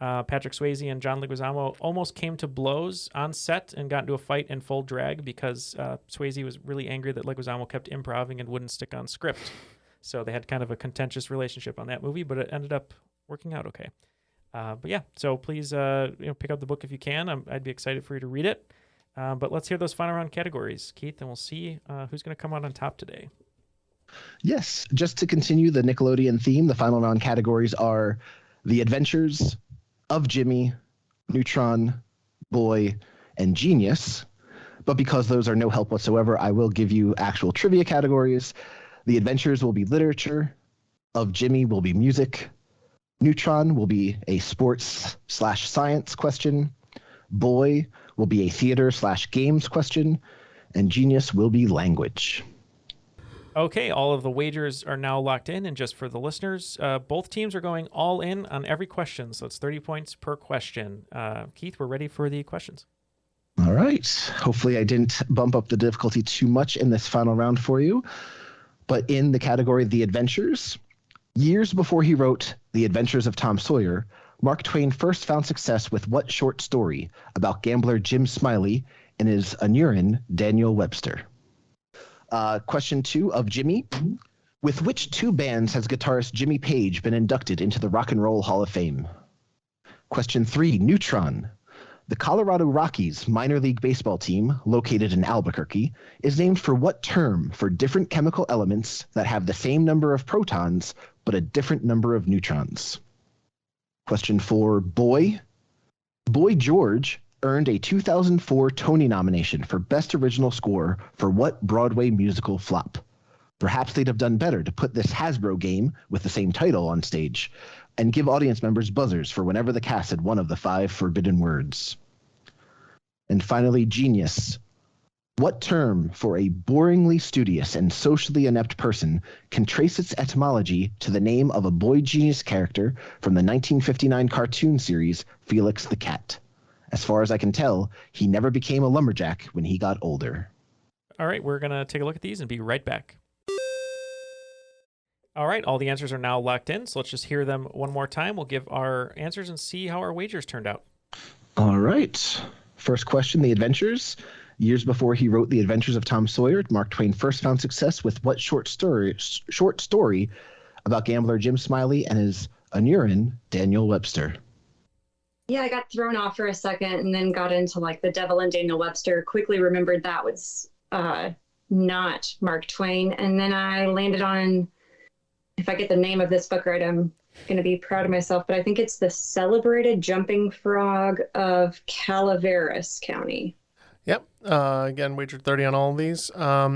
Patrick Swayze and John Leguizamo almost came to blows on set and got into a fight in full drag because Swayze was really angry that Leguizamo kept improvising and wouldn't stick on script. So they had kind of a contentious relationship on that movie, but it ended up working out okay. But yeah, so please pick up the book if you can. I'd be excited for you to read it. But let's hear those final round categories, Keith, and we'll see who's going to come out on top today. Yes, just to continue the Nickelodeon theme, the final round categories are The Adventures of Jimmy, Neutron, Boy, and Genius. But because those are no help whatsoever, I will give you actual trivia categories. The Adventures will be literature, Of Jimmy will be music, Neutron will be a sports/science question, Boy will be a theater/games question, and Genius will be language. Okay, all of the wagers are now locked in, and just for the listeners, both teams are going all in on every question, so it's 30 points per question. Keith, we're ready for the questions. All right. Hopefully I didn't bump up the difficulty too much in this final round for you, but in the category The Adventures, years before he wrote The Adventures of Tom Sawyer, Mark Twain first found success with what short story about gambler Jim Smiley and his Anurin Daniel Webster? Question 2 of Jimmy. With which two bands has guitarist Jimmy Page been inducted into the Rock and Roll Hall of Fame? Question 3, Neutron. The Colorado Rockies minor league baseball team, located in Albuquerque, is named for what term for different chemical elements that have the same number of protons but a different number of neutrons? Question 4, Boy. Boy George earned a 2004 Tony nomination for Best Original Score for what Broadway musical flop? Perhaps they'd have done better to put this Hasbro game with the same title on stage and give audience members buzzers for whenever the cast had one of the 5 forbidden words. And finally, Genius. What term for a boringly studious and socially inept person can trace its etymology to the name of a boy genius character from the 1959 cartoon series Felix the Cat? As far as I can tell, he never became a lumberjack when he got older. All right, we're going to take a look at these and be right back. All right, all the answers are now locked in, so let's just hear them one more time. We'll give our answers and see how our wagers turned out. All right. First question, The Adventures. Years before he wrote The Adventures of Tom Sawyer, Mark Twain first found success with what short story about gambler Jim Smiley and his Anurin, Daniel Webster? Yeah, I got thrown off for a second and then got into like The Devil and Daniel Webster. Quickly remembered that was not Mark Twain. And then I landed on, if I get the name of this book right, I'm going to be proud of myself, but I think it's The Celebrated Jumping Frog of Calaveras County. Yep. Again, wagered 30 on all of these. My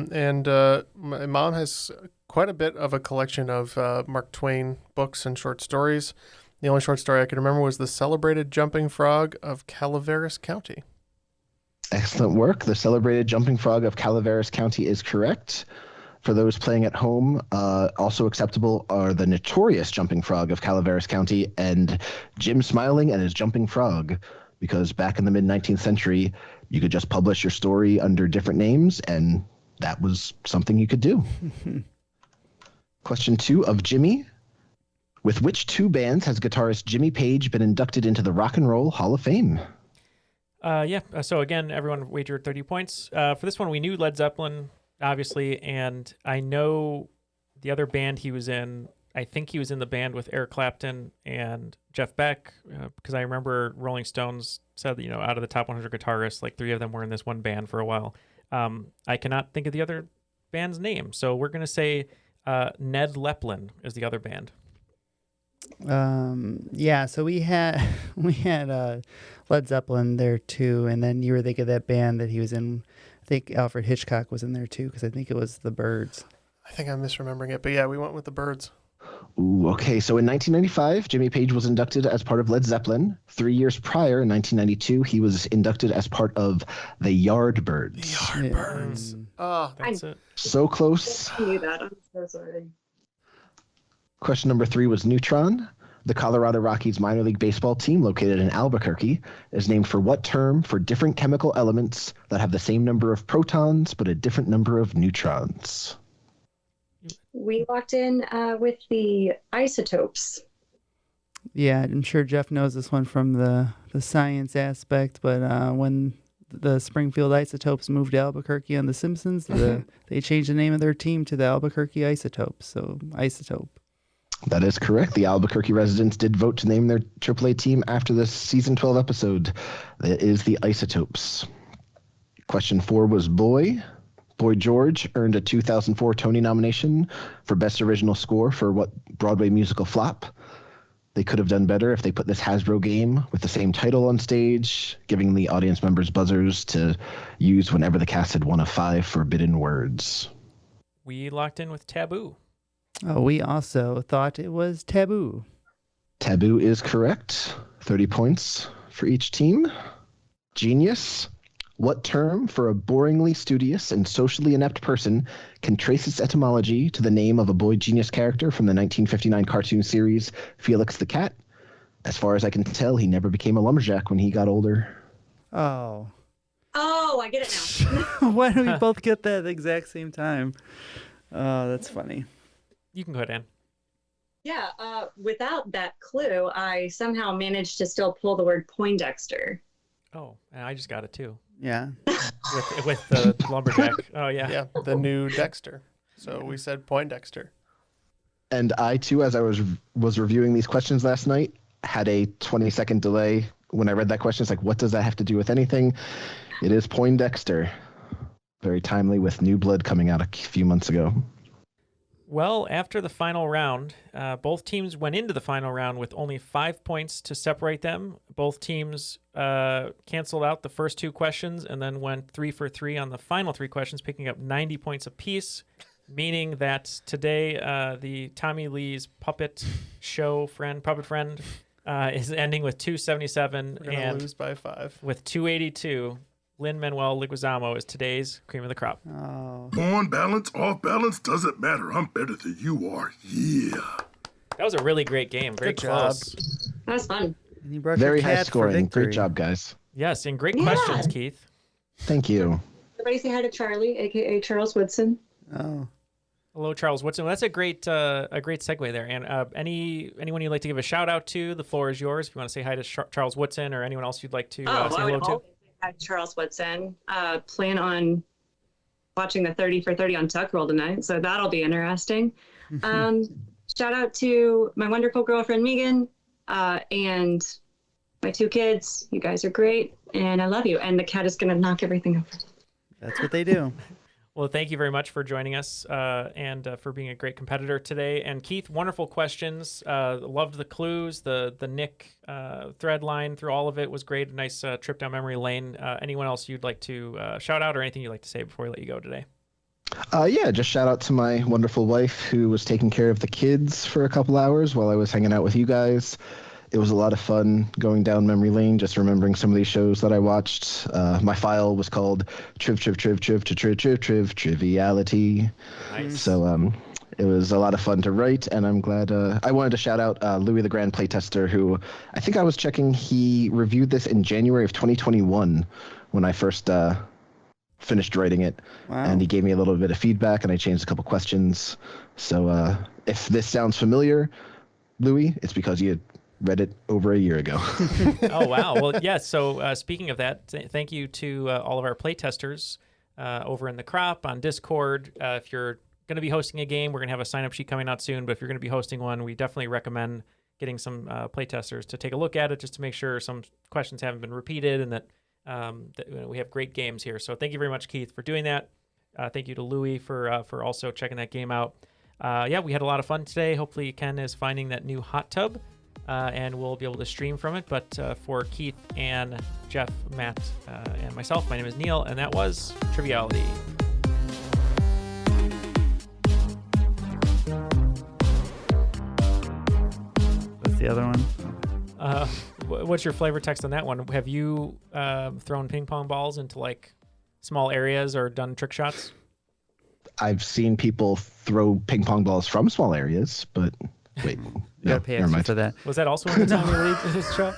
mom has quite a bit of a collection of Mark Twain books and short stories. The only short story I can remember was The Celebrated Jumping Frog of Calaveras County. Excellent work. The Celebrated Jumping Frog of Calaveras County is correct. For those playing at home, also acceptable are The Notorious Jumping Frog of Calaveras County and Jim Smiling and His Jumping Frog, because back in the mid-19th century, you could just publish your story under different names, and that was something you could do. Question 2 of Jimmy. With which 2 bands has guitarist Jimmy Page been inducted into the Rock and Roll Hall of Fame? So again, everyone wagered 30 points. For this one, we knew Led Zeppelin, obviously, and I know the other band he was in. I think he was in the band with Eric Clapton and Jeff Beck, because I remember Rolling Stones said that, out of the top 100 guitarists, like 3 of them were in this one band for a while. I cannot think of the other band's name, so we're going to say Ned Leplin is the other band. So we had Led Zeppelin there too, and then you were thinking of that band that he was in. I think Alfred Hitchcock was in there too, because I think it was the Byrds. I think I'm misremembering it, but yeah, we went with the Byrds. Ooh, okay. So in 1995, Jimmy Page was inducted as part of Led Zeppelin. 3 years prior, in 1992, he was inducted as part of the Yardbirds. The Yardbirds. Oh, that's it. So close. I knew that. I'm so sorry. Question number 3 was Neutron. The Colorado Rockies minor league baseball team, located in Albuquerque, is named for what term for different chemical elements that have the same number of protons but a different number of neutrons? We locked in with the isotopes. Yeah, I'm sure Jeff knows this one from the science aspect, but when the Springfield Isotopes moved to Albuquerque on The Simpsons, they changed the name of their team to the Albuquerque Isotopes, so Isotope. That is correct. The Albuquerque residents did vote to name their AAA team after this season 12 episode. That is the Isotopes. Question 4 was Boy. Boy George earned a 2004 Tony nomination for Best Original Score for what Broadway musical flop? They could have done better if they put this Hasbro game with the same title on stage, giving the audience members buzzers to use whenever the cast had one of 5 forbidden words. We locked in with Taboo. Oh, we also thought it was Taboo. Taboo is correct. 30 points for each team. Genius. What term for a boringly studious and socially inept person can trace its etymology to the name of a boy genius character from the 1959 cartoon series Felix the Cat? As far as I can tell, he never became a lumberjack when he got older. Oh, I get it now. why do we both get that at the exact same time? Oh, that's funny. You can go ahead, Ann. Yeah, without that clue, I somehow managed to still pull the word Poindexter. Oh, and I just got it too. Yeah. with the lumberjack. Oh, yeah. Yeah, the new Dexter. So we said Poindexter. And I, too, as I was reviewing these questions last night, had a 20-second delay when I read that question. It's like, what does that have to do with anything? It is Poindexter. Very timely with New Blood coming out a few months ago. Well, after the final round, both teams went into the final round with only 5 points to separate them. Both teams canceled out the first 2 questions and then went 3 for 3 on the final 3 questions, picking up 90 points apiece, meaning that today the Tommy Lee's puppet friend is ending with 277 We're going to lose by 5. with 282. Lin-Manuel Leguizamo is today's cream of the crop. Oh. On balance, off balance, doesn't matter. I'm better than you are. Yeah. That was a really great game. Very Good job. close. That was fun. And you brought Very your high cat for scoring. victory. Great job, guys. Yes, and great Yeah. questions, Keith. Thank you. Everybody say hi to Charlie, aka Charles Woodson. Oh. Hello, Charles Woodson. Well, that's a great segue there. And anyone you'd like to give a shout out to, the floor is yours. If you want to say hi to Charles Woodson or anyone else you'd like to say I hello would to. always say hi to Charles Woodson. Plan on watching the 30 for 30 on Tuck Roll tonight, so that'll be interesting. Shout out to my wonderful girlfriend Megan and my 2 kids. You guys are great, and I love you. And the cat is gonna knock everything over. That's what they do. Well, thank you very much for joining us and for being a great competitor today. And Keith, wonderful questions. Loved the clues. The Nick thread line through all of it was great. A nice trip down memory lane. Anyone else you'd like to shout out or anything you'd like to say before we let you go today? Yeah, just shout out to my wonderful wife who was taking care of the kids for a couple hours while I was hanging out with you guys. It was a lot of fun going down memory lane, just remembering some of these shows that I watched. My file was called Triviality. Nice. So it was a lot of fun to write, and I'm glad. I wanted to shout out Louis the Grand Playtester, who I think I was checking. He reviewed this in January of 2021 when I first finished writing it. Wow. And he gave me a little bit of feedback, and I changed a couple questions. So if this sounds familiar, Louis, it's because you read it over a year ago. Oh, wow. Well, yeah. So speaking of that, thank you to all of our playtesters over in the crop on Discord. If you're going to be hosting a game, we're going to have a sign-up sheet coming out soon. But if you're going to be hosting one, we definitely recommend getting some playtesters to take a look at it just to make sure some questions haven't been repeated and that we have great games here. So thank you very much, Keith, for doing that. Thank you to Louis for also checking that game out. Yeah, we had a lot of fun today. Hopefully Ken is finding that new hot tub. And we'll be able to stream from it. But for Keith, Ann, Jeff, Matt, and myself, my name is Neal, and that was Triviality. What's the other one? What's your flavor text on that one? Have you thrown ping pong balls into like small areas or done trick shots? I've seen people throw ping pong balls from small areas, but wait. You gotta pay extra for that. Was that also in the Tommy Lee show?